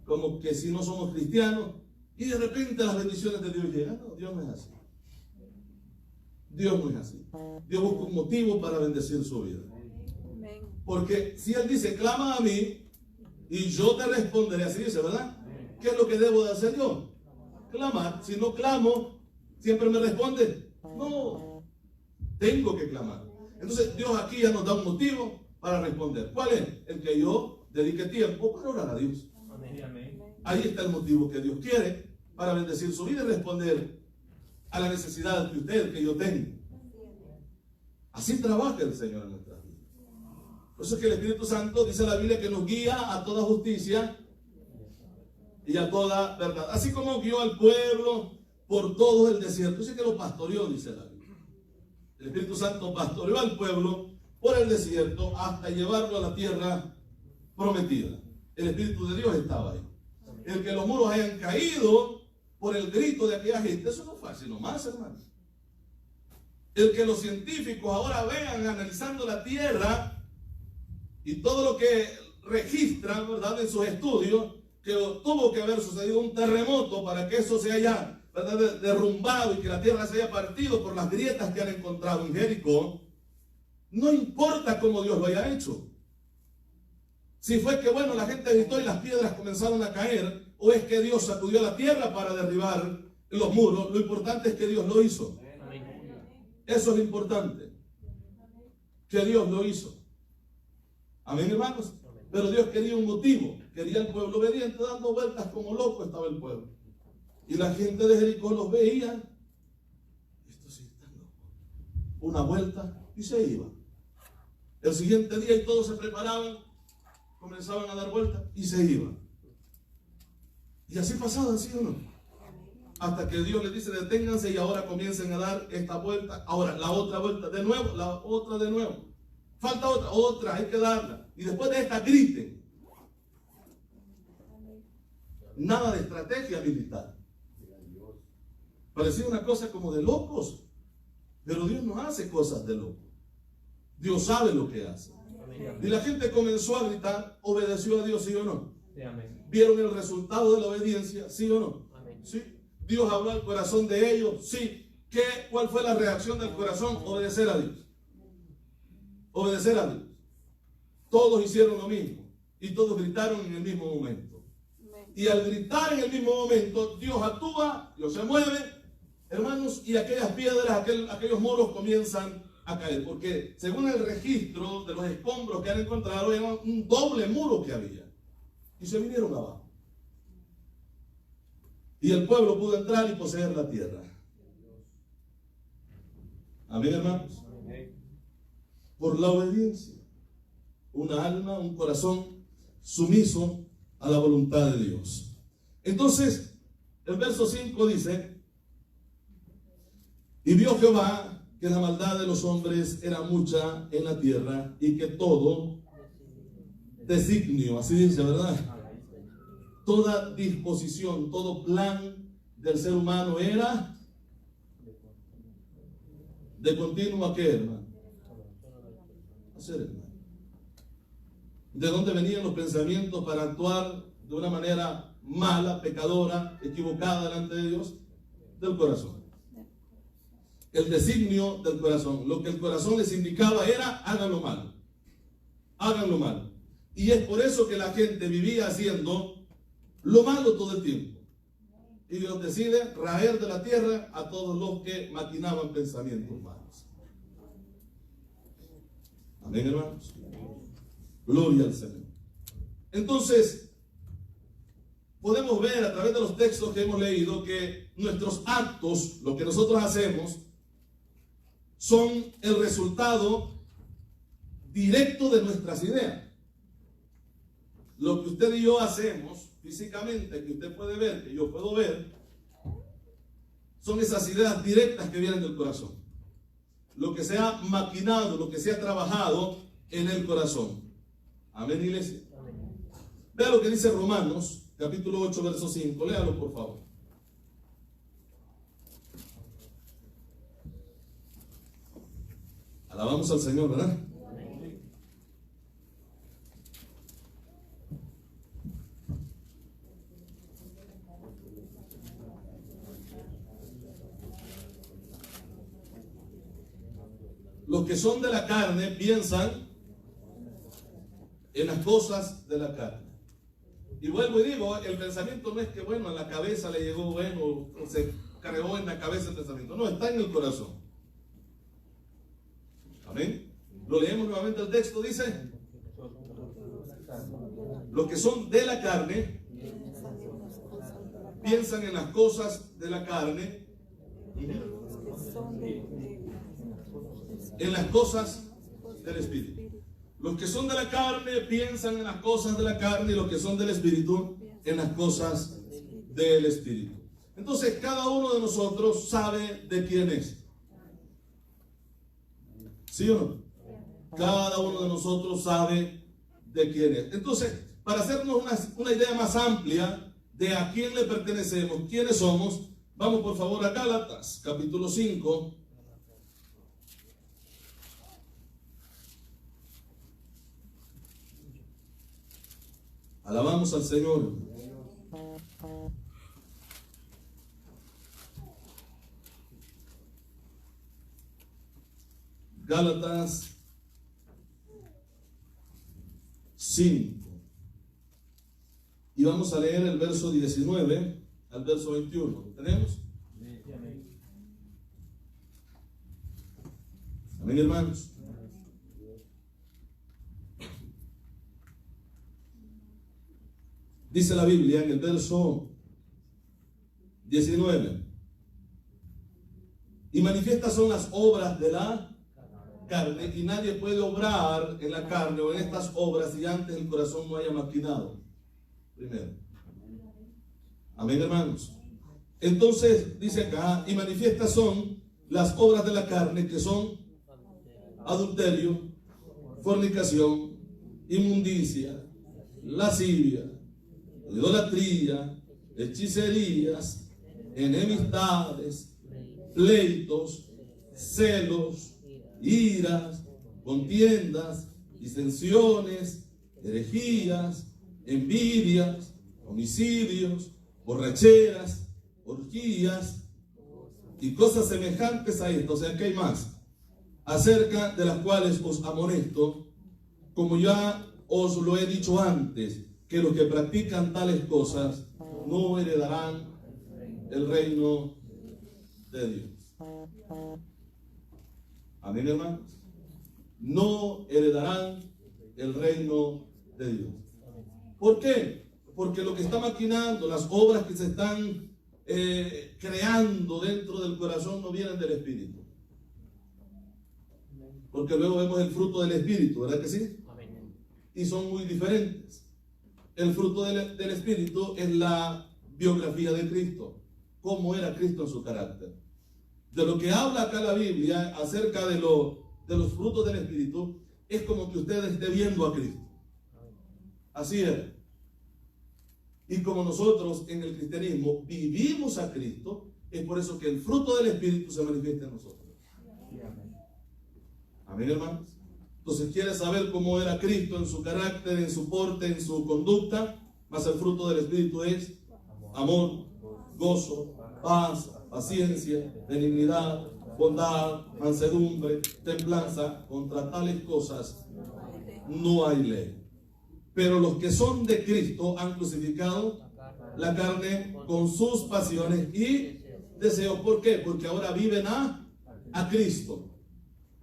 como que si no somos cristianos, y de repente las bendiciones de Dios llegan. No, Dios no es así. Dios no es así. Dios busca un motivo para bendecir su vida. Porque si Él dice, clama a mí y yo te responderé, así dice, ¿verdad? ¿Qué es lo que debo de hacer yo? Clamar. Si no clamo, ¿siempre me responde? No. Tengo que clamar. Entonces Dios aquí ya nos da un motivo para responder. ¿Cuál es? El que yo dedique tiempo para orar a Dios. Ahí está el motivo que Dios quiere para bendecir su vida y responder a la necesidad que usted, que yo tengo. Así trabaja el Señor en nuestra vida. Por eso es que el Espíritu Santo, dice la Biblia, que nos guía a toda justicia y a toda verdad. Así como guió al pueblo por todo el desierto. Dice que lo pastoreó, dice la Biblia. El Espíritu Santo pastoreó al pueblo por el desierto hasta llevarlo a la tierra prometida. El Espíritu de Dios estaba ahí. El que los muros hayan caído por el grito de aquella gente, eso no fue así nomás, hermano. El que los científicos ahora vean analizando la tierra y todo lo que registran, ¿verdad?, en sus estudios, que tuvo que haber sucedido un terremoto para que eso se haya, ¿verdad?, derrumbado y que la tierra se haya partido por las grietas que han encontrado en Jericó. No importa cómo Dios lo haya hecho. Si fue que, bueno, la gente gritó y las piedras comenzaron a caer, o es que Dios sacudió la tierra para derribar los muros, lo importante es que Dios lo hizo. Eso es lo importante, que Dios lo hizo. Amén, hermanos. Pero Dios quería un motivo, quería el pueblo obediente. Dando vueltas como loco estaba el pueblo, y la gente de Jericó los veía. Esto sí está loco. Una vuelta y se iba. El siguiente día y todos se preparaban, comenzaban a dar vueltas y se iban. Y así pasaban, ¿sí o no? Hasta que Dios les dice, deténganse y ahora comiencen a dar esta vuelta. Ahora la otra vuelta, de nuevo, la otra de nuevo. Falta otra, hay que darla. Y después de esta griten. nada de estrategia militar. Parecía una cosa como de locos, pero Dios no hace cosas de locos. Dios sabe lo que hace. Y la gente comenzó a gritar, ¿obedeció a Dios, sí o no? ¿Vieron el resultado de la obediencia, sí o no? ¿Sí? ¿Dios habló al corazón de ellos? Sí. ¿Cuál fue la reacción del corazón? Obedecer a Dios. Obedecer a Dios. Todos hicieron lo mismo y todos gritaron en el mismo momento. Y al gritar en el mismo momento, Dios actúa, Dios se mueve, hermanos, y aquellas piedras, aquellos muros comienzan a caer, porque según el registro de los escombros que han encontrado, era un doble muro que había, y se vinieron abajo, y el pueblo pudo entrar y poseer la tierra. Amén, hermanos. Por la obediencia, una alma, un corazón sumiso a la voluntad de Dios. Entonces, el verso 5 dice: y vio Jehová que la maldad de los hombres era mucha en la tierra, y que todo designio, así dice, ¿verdad? Toda disposición, todo plan del ser humano era de continuo a qué, hermano. Hacer el mal. ¿De dónde venían los pensamientos para actuar de una manera mala, pecadora, equivocada delante de Dios? Del corazón. El designio del corazón. Lo que el corazón les indicaba era: háganlo mal. Háganlo mal. Y es por eso que la gente vivía haciendo lo malo todo el tiempo. Y Dios decide raer de la tierra a todos los que maquinaban pensamientos malos. Amén, hermanos. Gloria al Señor. Entonces, podemos ver a través de los textos que hemos leído que nuestros actos, lo que nosotros hacemos, son el resultado directo de nuestras ideas. Lo que usted y yo hacemos físicamente, que usted puede ver, que yo puedo ver, son esas ideas directas que vienen del corazón. Lo que se ha maquinado, lo que se ha trabajado en el corazón. Amén, iglesia. Vea lo que dice Romanos, capítulo 8, verso 5. Léalo, por favor. Alabamos al Señor, ¿verdad? Los que son de la carne piensan en las cosas de la carne. Y vuelvo y digo, el pensamiento no es que, bueno, a la cabeza le llegó, bueno, o se cargó en la cabeza el pensamiento. No, está en el corazón. Amén. Lo leemos nuevamente el texto, dice: los que son de la carne piensan en las cosas de la carne, en las cosas del Espíritu. Los que son de la carne piensan en las cosas de la carne, y los que son del Espíritu en las cosas del Espíritu. Entonces, cada uno de nosotros sabe de quién es. ¿Sí o no? Cada uno de nosotros sabe de quién es. Entonces, para hacernos una idea más amplia de a quién le pertenecemos, quiénes somos, vamos por favor a Gálatas, capítulo 5. Alabamos al Señor. Gálatas 5. Y vamos a leer el verso 19 al verso 21. ¿Tenemos? Amén, hermanos. Dice la Biblia en el verso 19: y manifiestas son las obras de la carne, y nadie puede obrar en la carne o en estas obras si antes el corazón no haya maquinado primero. Amén, hermanos. Entonces dice acá: y manifiestas son las obras de la carne, que son adulterio, fornicación, inmundicia, lascivia, idolatría, hechicerías, enemistades, pleitos, celos, iras, contiendas, disensiones, herejías, envidias, homicidios, borracheras, orgías y cosas semejantes a esto. O sea, que hay más, acerca de las cuales os amonesto, como ya os lo he dicho antes, que los que practican tales cosas no heredarán el reino de Dios. Amén, hermanos. No heredarán el reino de Dios. ¿Por qué? Porque lo que está maquinando, las obras que se están creando dentro del corazón no vienen del Espíritu. Porque luego vemos el fruto del Espíritu, ¿verdad que sí? Y son muy diferentes. El fruto del Espíritu es la biografía de Cristo. ¿Cómo era Cristo en su carácter? De lo que habla acá la Biblia acerca de los frutos del Espíritu, es como que usted esté viendo a Cristo. Así era. Y como nosotros en el cristianismo vivimos a Cristo, es por eso que el fruto del Espíritu se manifiesta en nosotros. Amén, hermanos. Entonces, ¿quiere saber cómo era Cristo en su carácter, en su porte, en su conducta? Más el fruto del Espíritu es amor, gozo, paz, paciencia, benignidad, bondad, mansedumbre, templanza. Contra tales cosas no hay ley. Pero los que son de Cristo han crucificado la carne con sus pasiones y deseos. ¿Por qué? Porque ahora viven a Cristo.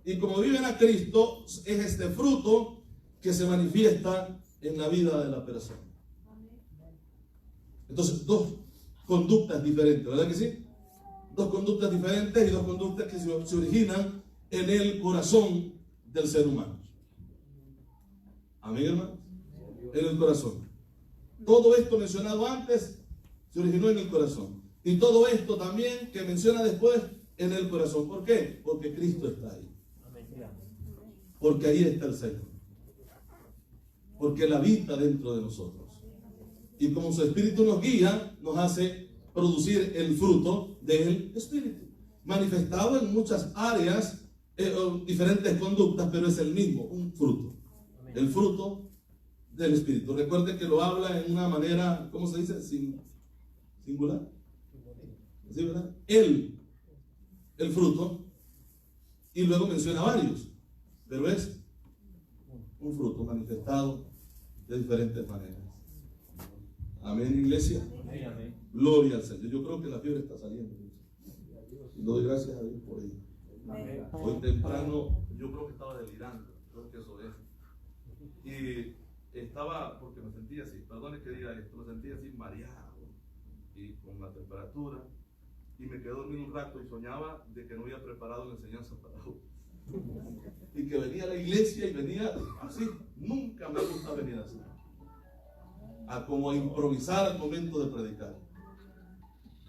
Y como viven a Cristo, es este fruto que se manifiesta en la vida de la persona. Entonces, dos conductas diferentes, ¿verdad que sí? Dos conductas diferentes y dos conductas que se originan en el corazón del ser humano. Amén, hermano. En el corazón. Todo esto mencionado antes se originó en el corazón. Y todo esto también que menciona después en el corazón. ¿Por qué? Porque Cristo está ahí. Porque ahí está el Señor. Porque Él habita dentro de nosotros. Y como su Espíritu nos guía, nos hace producir el fruto del Espíritu. Manifestado en muchas áreas, diferentes conductas, pero es el mismo, un fruto. El fruto del Espíritu. Recuerde que lo habla en una manera, ¿cómo se dice? Singular. ¿Sí, verdad? El fruto. Y luego menciona varios. Pero es un fruto manifestado de diferentes maneras. Amén, iglesia. Amén. Gloria al Señor. Yo creo que la fiebre está saliendo. Y doy gracias a Dios por ello. Amén. Hoy temprano yo creo que estaba delirando. Creo que eso es. Y estaba, porque me sentía así, perdone que diga esto, me sentía así mareado y con la temperatura. Y me quedé dormido un rato y soñaba de que no había preparado la enseñanza para hoy. Y que venía a la iglesia y venía así. Nunca me gusta venir así. A como a improvisar al momento de predicar.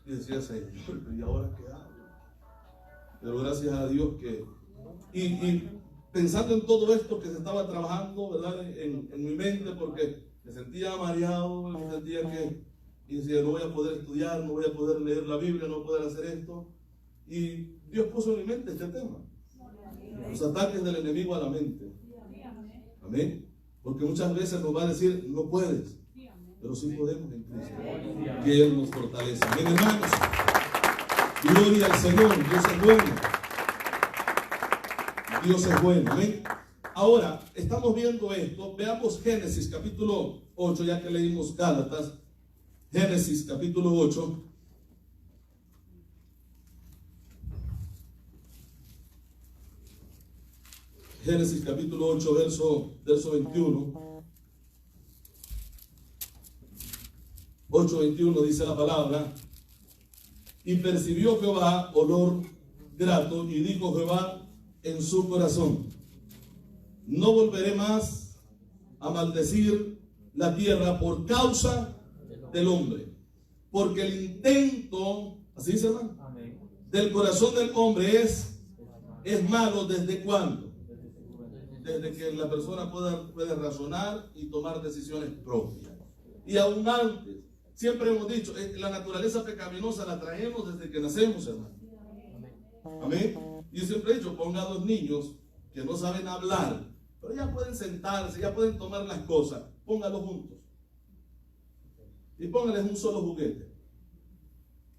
Y decía, Señor, ¿y ahora qué hago? Pero gracias a Dios que... Y pensando en todo esto que se estaba trabajando, ¿verdad? En mi mente, porque me sentía mareado, me sentía que... Y decía, no voy a poder estudiar, no voy a poder leer la Biblia, no voy a poder hacer esto. Y Dios puso en mi mente este tema. Los ataques del enemigo a la mente. Amén. Porque muchas veces nos va a decir, no puedes. Pero sí podemos en Cristo. Que Él nos fortalece. Amén, hermanos. Gloria al Señor. Dios es bueno. Dios es bueno. Amén. Ahora, estamos viendo esto. Veamos Génesis capítulo 8, ya que leímos Gálatas. Génesis capítulo 8. Génesis capítulo 8, verso 21. 8:21 dice la palabra: y percibió Jehová olor grato, y dijo Jehová en su corazón: no volveré más a maldecir la tierra por causa del hombre, porque el intento, así dice, hermano, del corazón del hombre es malo. ¿Desde cuándo? Desde que la persona puede razonar y tomar decisiones propias. Y aún antes, Siempre hemos dicho, la naturaleza pecaminosa la traemos desde que nacemos, hermano. Amén. Yo siempre he dicho, ponga a los niños que no saben hablar, pero ya pueden sentarse, ya pueden tomar las cosas, póngalos juntos. Y póngales un solo juguete.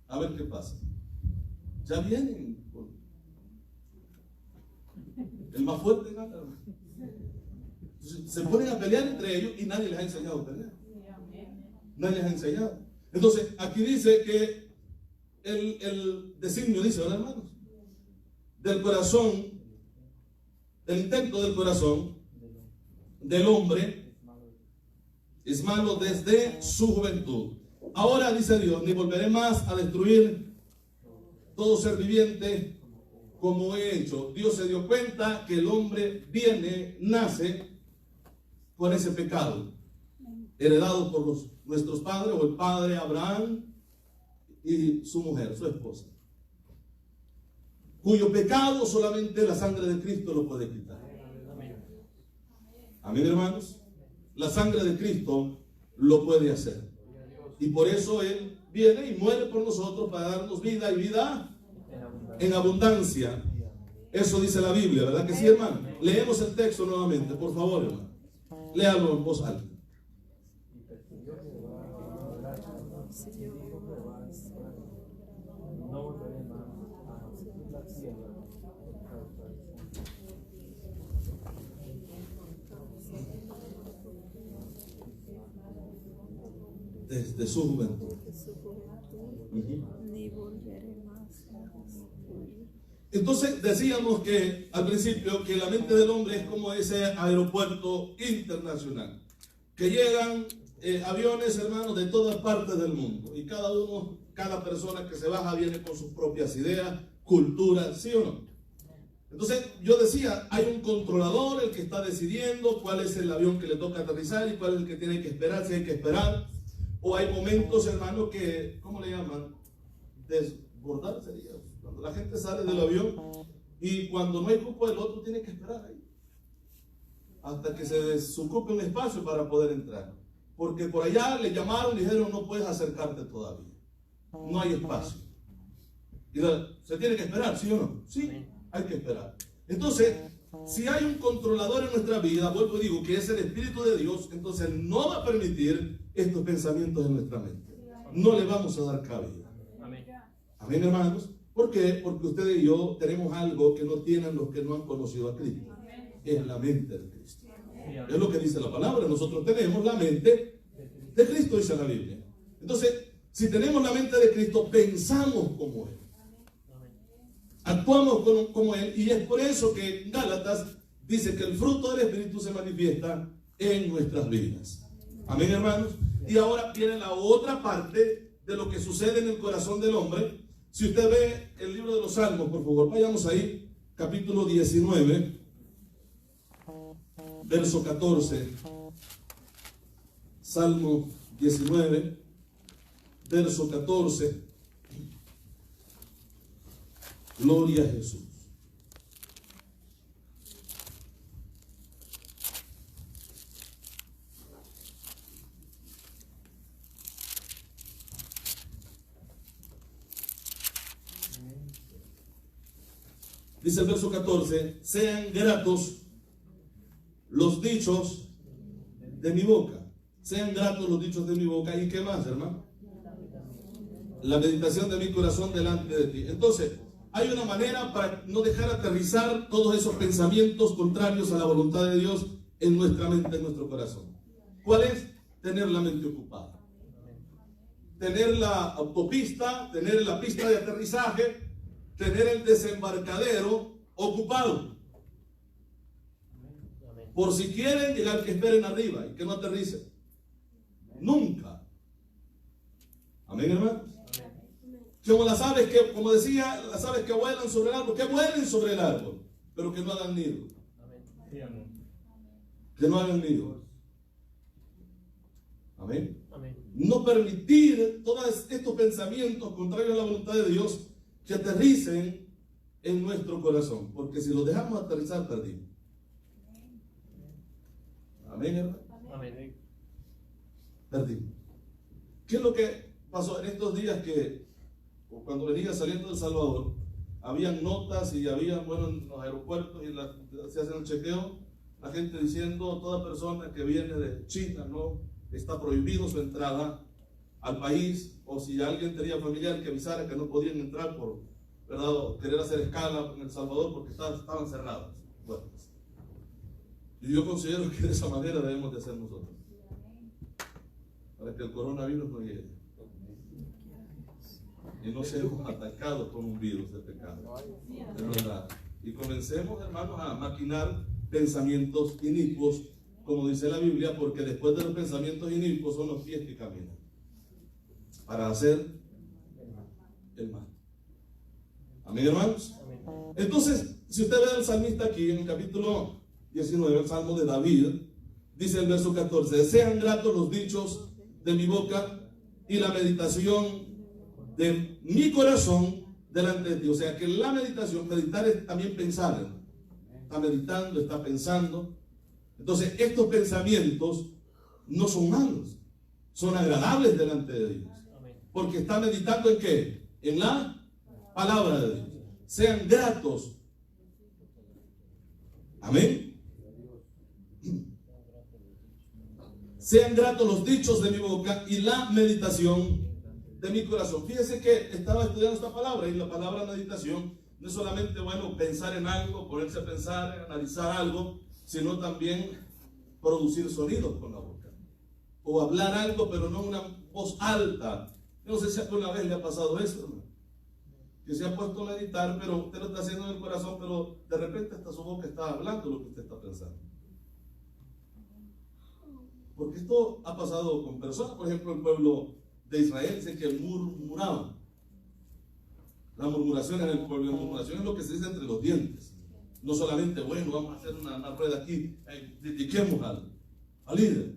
A ver qué pasa. Ya vienen. El más fuerte gana. Se ponen a pelear entre ellos y nadie les ha enseñado a pelear. Nadie les ha enseñado. Entonces, aquí dice que el designio, dice, ¿verdad, hermanos? Del corazón, el intento del corazón del hombre es malo desde su juventud. Ahora, dice Dios, ni volveré más a destruir todo ser viviente como he hecho. Dios se dio cuenta que el hombre nace con ese pecado, heredado por nuestros padres, o el padre Abraham y su mujer, su esposa, cuyo pecado solamente la sangre de Cristo lo puede quitar. Amén, hermanos. La sangre de Cristo lo puede hacer. Y por eso Él viene y muere por nosotros para darnos vida y vida en abundancia. Eso dice la Biblia, ¿verdad que sí, hermano? Leemos el texto nuevamente, por favor, hermano. Léalo en voz alta. Desde su juventud. Entonces decíamos que al principio que la mente del hombre es como ese aeropuerto internacional, que llegan aviones, hermanos, de todas partes del mundo, y cada persona que se baja viene con sus propias ideas, culturas, ¿sí o no? Entonces yo decía, hay un controlador, el que está decidiendo cuál es el avión que le toca aterrizar y cuál es el que tiene que esperar, si hay que esperar. O hay momentos, hermano, que, ¿cómo le llaman? Desbordar sería. Cuando la gente sale del avión y cuando no hay cupo, el otro tiene que esperar ahí hasta que se desocupe un espacio para poder entrar. Porque por allá le llamaron y dijeron, no puedes acercarte todavía. No hay espacio. Y se tiene que esperar, ¿sí o no? Sí, hay que esperar. Entonces, si hay un controlador en nuestra vida, vuelvo y digo que es el Espíritu de Dios, entonces no va a permitir estos pensamientos en nuestra mente. No le vamos a dar cabida. Amén, hermanos. ¿Por qué? Porque ustedes y yo tenemos algo que no tienen los que no han conocido a Cristo. Es la mente de Cristo. Es lo que dice la palabra. Nosotros tenemos la mente de Cristo, dice la Biblia. Entonces, si tenemos la mente de Cristo, pensamos como Él. Actuamos como Él. Y es por eso que Gálatas dice que el fruto del Espíritu se manifiesta en nuestras vidas. Amén, hermanos. Y ahora viene la otra parte de lo que sucede en el corazón del hombre. Si usted ve el libro de los Salmos, por favor, vayamos ahí, capítulo 19, verso 14. Salmo 19, verso 14. Gloria a Jesús. Dice el verso 14, sean gratos los dichos de mi boca. Sean gratos los dichos de mi boca. ¿Y qué más, hermano? La meditación de mi corazón delante de ti. Entonces, hay una manera para no dejar aterrizar todos esos pensamientos contrarios a la voluntad de Dios en nuestra mente, en nuestro corazón. ¿Cuál es? Tener la mente ocupada. Tener la autopista, tener la pista de aterrizaje, tener el desembarcadero ocupado. Por si quieren llegar, que esperen arriba y que no aterricen. Nunca. Amén, hermanos. Como las aves que, como decía, las aves que vuelan sobre el árbol, que vuelen sobre el árbol, pero que no hagan nido. Que no hagan nido. Amén. No permitir todos estos pensamientos contrarios a la voluntad de Dios que aterricen en nuestro corazón, porque si los dejamos aterrizar, perdimos. Amén, hermano. Perdimos. ¿Qué es lo que pasó en estos días que cuando venía saliendo de El Salvador, habían notas y había, bueno, en los aeropuertos se hacen el chequeo, la gente diciendo, toda persona que viene de China, ¿no? Está prohibido su entrada al país, o si alguien tenía familiar que avisara que no podían entrar por, ¿verdad?, querer hacer escala en El Salvador porque estaban cerradas puertas. Y yo considero que de esa manera debemos de hacer nosotros, para que el coronavirus no llegue y no seamos atacados con un virus de pecado, de verdad. Y comencemos, hermanos, a maquinar pensamientos inicuos, como dice la Biblia, porque después de los pensamientos inicuos son los pies que caminan para hacer el mal. Amén, hermanos. Entonces, si usted ve al salmista aquí en el capítulo 19, el Salmo de David, dice el verso 14: sean gratos los dichos de mi boca y la meditación de mi corazón delante de ti. O sea que la meditación, meditar es también pensar. Está meditando, está pensando. Entonces estos pensamientos no son malos, son agradables delante de Dios, porque está meditando ¿en qué? En la palabra de Dios. Sean gratos. Amén. Sean gratos los dichos de mi boca y la meditación de mi corazón. Fíjese que estaba estudiando esta palabra, y la palabra meditación no es solamente, bueno, pensar en algo, ponerse a pensar, analizar algo, sino también producir sonidos con la boca, o hablar algo, pero no una voz alta. Yo no sé si alguna vez le ha pasado eso, hermano, que se ha puesto a meditar, pero usted lo está haciendo en el corazón, pero de repente hasta su boca está hablando lo que usted está pensando. Porque esto ha pasado con personas, por ejemplo, el pueblo de Israel dice que murmuraban. La murmuración en el pueblo, la murmuración es lo que se dice entre los dientes. No solamente, bueno, vamos a hacer una rueda aquí, critiquemos al líder.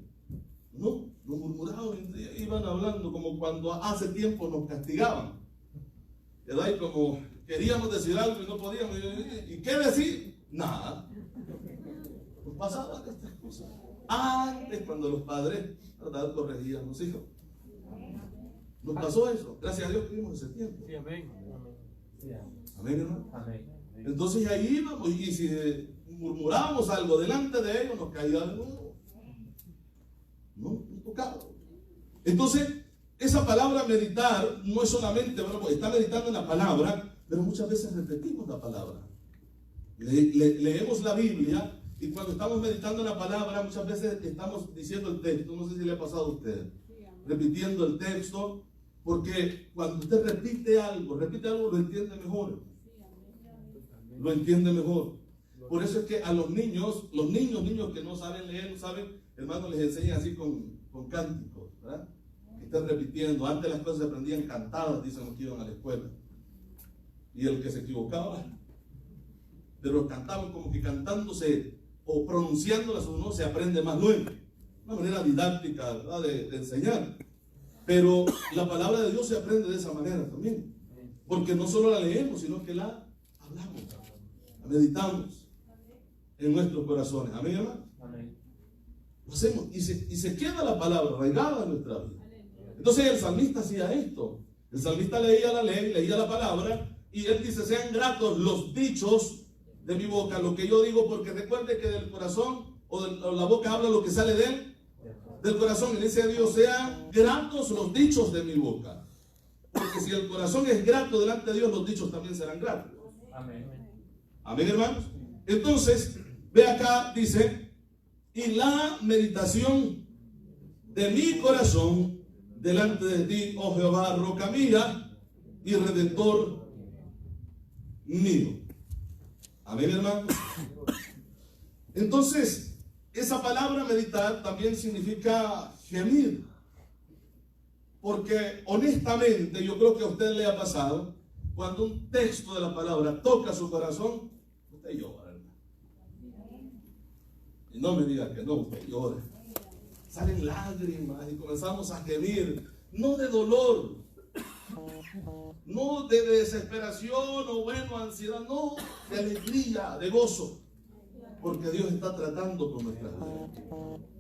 No, los murmuraban, iban hablando como cuando hace tiempo nos castigaban, ¿verdad? Y como queríamos decir algo y no podíamos, ¿y qué decir? Nada. Nos pasaban estas cosas. Antes, cuando los padres, ¿verdad?, corregían a los hijos. Nos pasó eso. Gracias a Dios que vimos ese tiempo. Sí, amén. Amén, hermano. Amén. Entonces ahí íbamos, y si murmurábamos algo delante de ellos, nos caía de nuevo. No, nos tocaba. Entonces, esa palabra meditar no es solamente, bueno, pues está meditando en la palabra, pero muchas veces repetimos la palabra. Leemos la Biblia, y cuando estamos meditando en la palabra, muchas veces estamos diciendo el texto. No sé si le ha pasado a usted, repitiendo el texto, porque cuando usted repite algo, lo entiende mejor. Lo entiende mejor. Por eso es que a los niños que no saben leer, no saben, hermanos, les enseñan así con cánticos, ¿verdad? Que están repitiendo. Antes las cosas se aprendían cantadas, dicen los que iban a la escuela. Y el que se equivocaba, pero cantaban como que cantándose o pronunciándolas o no, se aprende más luego. Una manera didáctica, ¿verdad?, de enseñar. Pero la palabra de Dios se aprende de esa manera también. Porque no solo la leemos, sino que la hablamos, la meditamos en nuestros corazones. Amén, hermano. Amén. Lo hacemos y se queda la palabra arraigada en nuestra vida. Entonces el salmista hacía esto. El salmista leía la ley, leía la palabra, y él dice: sean gratos los dichos de mi boca, lo que yo digo, porque recuerde que del corazón o la boca habla lo que sale de él, del corazón. Y dice a Dios: sean gratos los dichos de mi boca, porque si el corazón es grato delante de Dios, los dichos también serán gratos. Amén. Amén, hermanos. Entonces, ve acá, dice: y la meditación de mi corazón delante de ti, oh Jehová, roca mía y redentor mío. Amén, hermanos. Entonces, esa palabra meditar también significa gemir. Porque honestamente yo creo que a usted le ha pasado, cuando un texto de la palabra toca su corazón, usted llora, hermano. Y no me diga que no, usted llora. Salen lágrimas y comenzamos a gemir, no de dolor, no de desesperación o bueno, ansiedad, no, de alegría, de gozo. Porque Dios está tratando con nuestras vidas.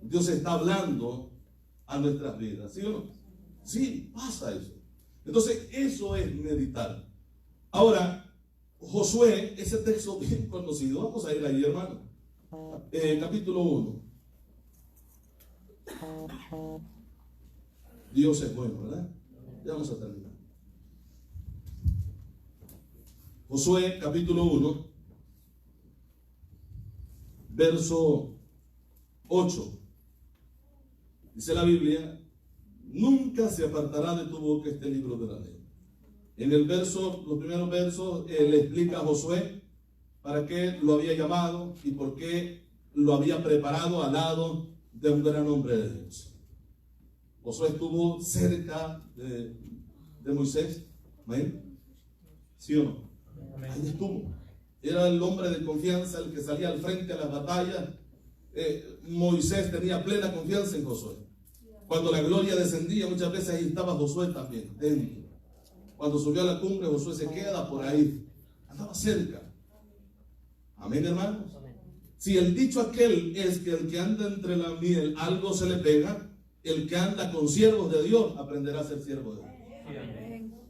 Dios está hablando a nuestras vidas, ¿sí o no? Sí, pasa eso. Entonces, eso es meditar. Ahora, Josué, ese texto bien conocido, vamos a ir ahí, hermano. Capítulo 1. Dios es bueno, ¿verdad? Ya vamos a terminar. Josué, capítulo 1, verso 8. Dice la Biblia: nunca se apartará de tu boca este libro de la ley. En el verso, los primeros versos, le explica a Josué para qué lo había llamado y por qué lo había preparado al lado de un gran hombre de Dios. Josué estuvo cerca de Moisés. ¿Amén? ¿Sí o no? Ahí estuvo. Era el hombre de confianza, el que salía al frente a las batallas. Moisés tenía plena confianza en Josué. Cuando la gloria descendía, muchas veces ahí estaba Josué también, dentro. Cuando subió a la cumbre, Josué se queda por ahí. Andaba cerca. Amén, hermanos. Si el dicho aquel es que el que anda entre la miel, algo se le pega, el que anda con siervos de Dios aprenderá a ser siervo de Dios.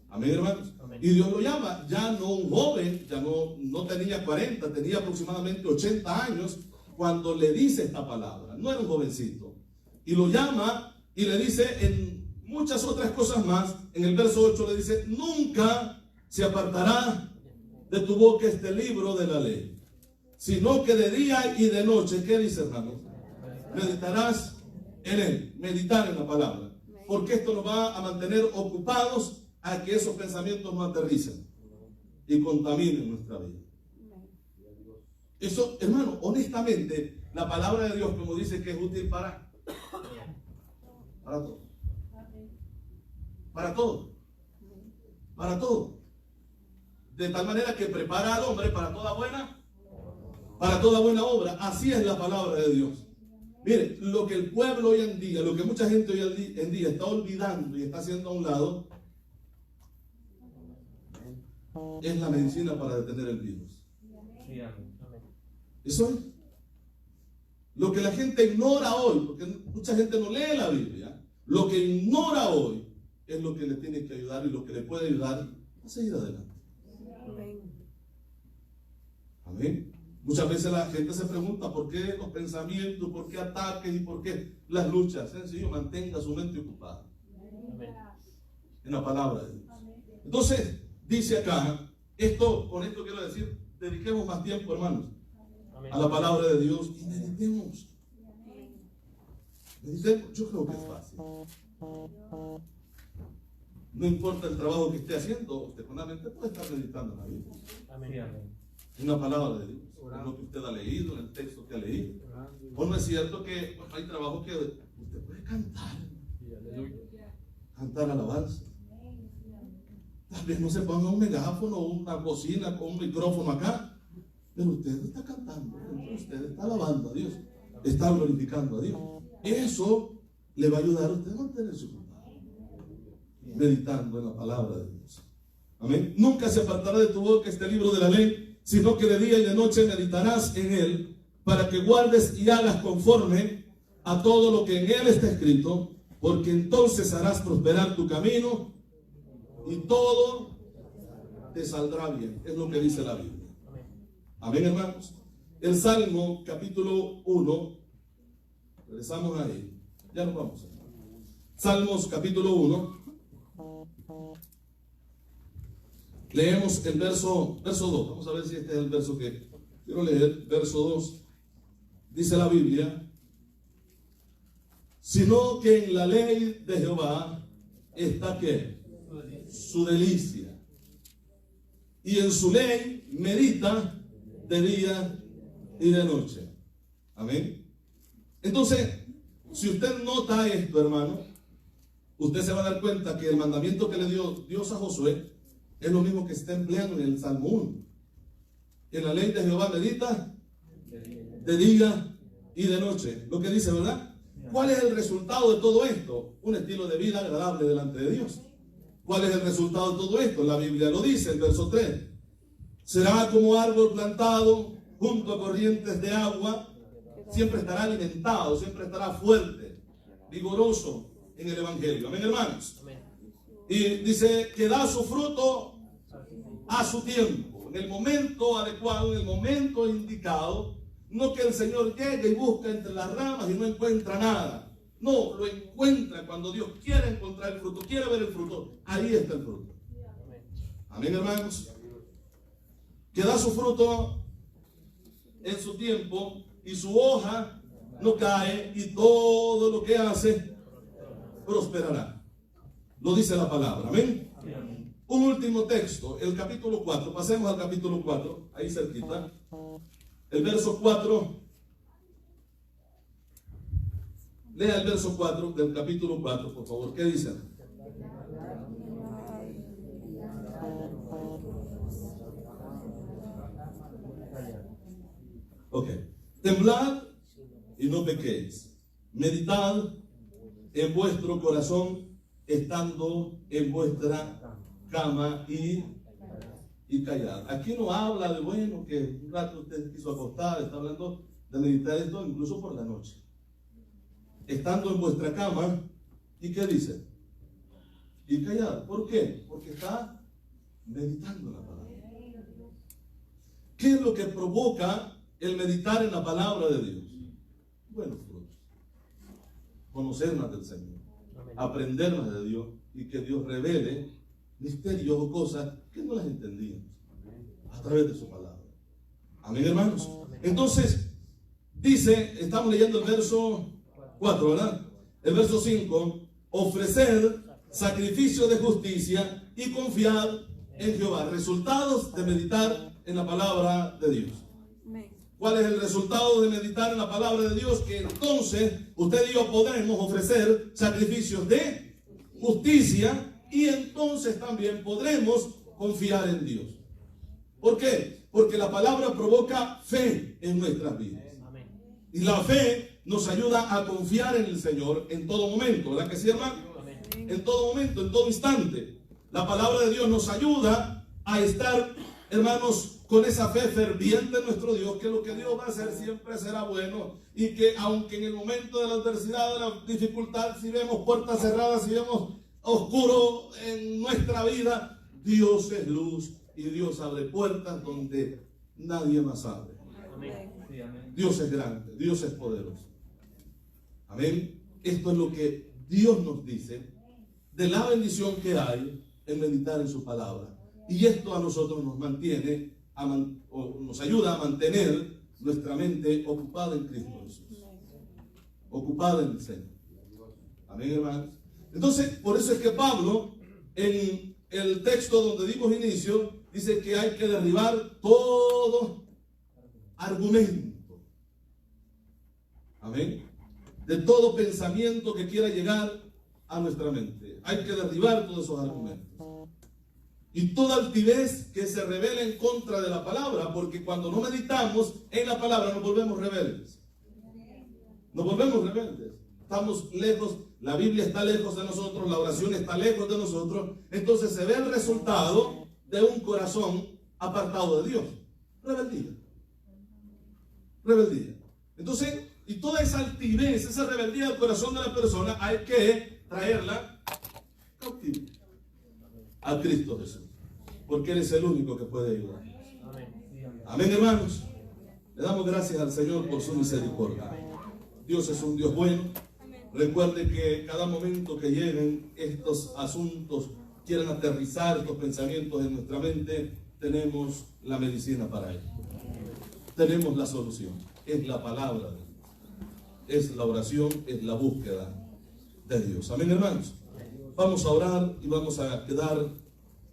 Amén, hermanos. Y Dios lo llama, ya no un joven, ya no tenía 40, tenía aproximadamente 80 años cuando le dice esta palabra. No era un jovencito. Y lo llama y le dice en muchas otras cosas más. En el verso 8 le dice: nunca se apartará de tu boca este libro de la ley, sino que de día y de noche, ¿qué dice, hermano? Meditarás en él. Meditar en la palabra, porque esto nos va a mantener ocupados a que esos pensamientos no aterricen y contaminen nuestra vida. Eso, hermano, honestamente, la palabra de Dios, como dice, que es útil para todo. Para todo. Para todo. De tal manera que prepara al hombre para toda buena obra. Así es la palabra de Dios. Mire, lo que el pueblo hoy en día, lo que mucha gente hoy en día está olvidando y está haciendo a un lado, es la medicina para detener el virus. Eso es. Lo que la gente ignora hoy, porque mucha gente no lee la Biblia, lo que ignora hoy es lo que le tiene que ayudar y lo que le puede ayudar a seguir adelante. Amén. Muchas veces la gente se pregunta por qué los pensamientos, por qué ataques y por qué las luchas. Sencillo, mantenga su mente ocupada en la palabra de Dios. Entonces, dice acá, con esto quiero decir, dediquemos más tiempo, hermanos, a la palabra de Dios y meditemos. Yo creo que es fácil. No importa el trabajo que esté haciendo, usted con la mente puede estar meditando en la Biblia. En la palabra de Dios, en lo que usted ha leído, en el texto que ha leído. ¿O no es cierto que hay trabajo que usted puede cantar? Cantar alabanza. Tal vez no se ponga un megáfono o una bocina con un micrófono acá, pero usted está cantando, usted está alabando a Dios, está glorificando a Dios. Eso le va a ayudar a usted a mantener su culpa, meditando en la palabra de Dios. Amén. Nunca se apartará de tu boca este libro de la ley, sino que de día y de noche meditarás en él, para que guardes y hagas conforme a todo lo que en él está escrito, porque entonces harás prosperar tu camino y todo te saldrá bien. Es lo que dice la Biblia. Amén, hermanos. El Salmo capítulo 1, regresamos ahí, ya nos vamos. Salmos capítulo 1. Leemos el verso 2. Vamos a ver si este es el verso que quiero leer. Verso 2. Dice la Biblia: sino que en la ley de Jehová está ¿qué? Su delicia. Y en su ley medita de día y de noche. Amén. Entonces, si usted nota esto, hermano, usted se va a dar cuenta que el mandamiento que le dio Dios a Josué es lo mismo que se está empleando en el Salmo 1. En la ley de Jehová medita de día y de noche. Lo que dice, ¿verdad? ¿Cuál es el resultado de todo esto? Un estilo de vida agradable delante de Dios. ¿Cuál es el resultado de todo esto? La Biblia lo dice, el verso 3. Será como árbol plantado junto a corrientes de agua. Siempre estará alimentado, siempre estará fuerte, vigoroso, en el Evangelio. Amén, hermanos. Y dice que da su fruto a su tiempo, en el momento adecuado, en el momento indicado. No que el Señor llegue y busca entre las ramas y no encuentra nada. No, lo encuentra cuando Dios quiere encontrar el fruto, quiere ver el fruto. Ahí está el fruto. Amén, hermanos. Que da su fruto en su tiempo y su hoja no cae y todo lo que hace prosperará. Lo dice la palabra. Amén. Un último texto, el capítulo 4. Pasemos al capítulo 4, ahí cerquita. El verso 4. Lea el verso 4 del capítulo 4, por favor. ¿Qué dice? Ok. Temblad y no pequéis. Meditad en vuestro corazón, estando en vuestra cama y callad. Aquí no habla de, bueno, que un rato usted quiso acostar, está hablando de meditar esto incluso por la noche. Estando en vuestra cama, ¿y qué dice? Y callad. ¿Por qué? Porque está meditando en la palabra. ¿Qué es lo que provoca el meditar en la palabra de Dios? Buenos frutos. Conocer más del Señor, aprender más de Dios y que Dios revele misterios o cosas que no las entendíamos a través de su palabra. Amén, hermanos. Entonces, dice, estamos leyendo el verso 4, ¿verdad? El verso 5, ofrecer sacrificio de justicia y confiar en Jehová. Resultados de meditar en la palabra de Dios. ¿Cuál es el resultado de meditar en la palabra de Dios? Que entonces usted y yo podremos ofrecer sacrificios de justicia y entonces también podremos confiar en Dios. ¿Por qué? Porque la palabra provoca fe en nuestras vidas. Y la fe nos ayuda a confiar en el Señor en todo momento, ¿verdad que sí, hermano? En todo momento, en todo instante. La palabra de Dios nos ayuda a estar, hermanos, con esa fe ferviente en nuestro Dios, que lo que Dios va a hacer siempre será bueno, y que aunque en el momento de la adversidad, de la dificultad, si vemos puertas cerradas, si vemos oscuro en nuestra vida, Dios es luz y Dios abre puertas donde nadie más abre. Dios es grande, Dios es poderoso. Amén. Esto es lo que Dios nos dice de la bendición que hay en meditar en su palabra. Y esto a nosotros nos mantiene, o nos ayuda a mantener nuestra mente ocupada en Cristo Jesús. Ocupada en el Señor. Amén, hermanos. Entonces, por eso es que Pablo, en el texto donde dimos inicio, dice que hay que derribar todo argumento. Amén. De todo pensamiento que quiera llegar a nuestra mente. Hay que derribar todos esos argumentos. Y toda altivez que se revela en contra de la palabra, porque cuando no meditamos en la palabra nos volvemos rebeldes. Nos volvemos rebeldes. Estamos lejos, la Biblia está lejos de nosotros, la oración está lejos de nosotros. Entonces se ve el resultado de un corazón apartado de Dios. Rebeldía. Rebeldía. Entonces, y toda esa altivez, esa rebeldía del corazón de la persona, hay que traerla cautiva a Cristo Jesús, porque Él es el único que puede ayudar. Amén, hermanos. Le damos gracias al Señor por su misericordia. Dios es un Dios bueno. Recuerde que cada momento que lleguen estos asuntos, quieran aterrizar estos pensamientos en nuestra mente, tenemos la medicina para ello. Tenemos la solución. Es la palabra de Dios. Es la oración, es la búsqueda de Dios. Amén, hermanos. Vamos a orar y vamos a quedar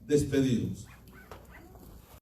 despedidos.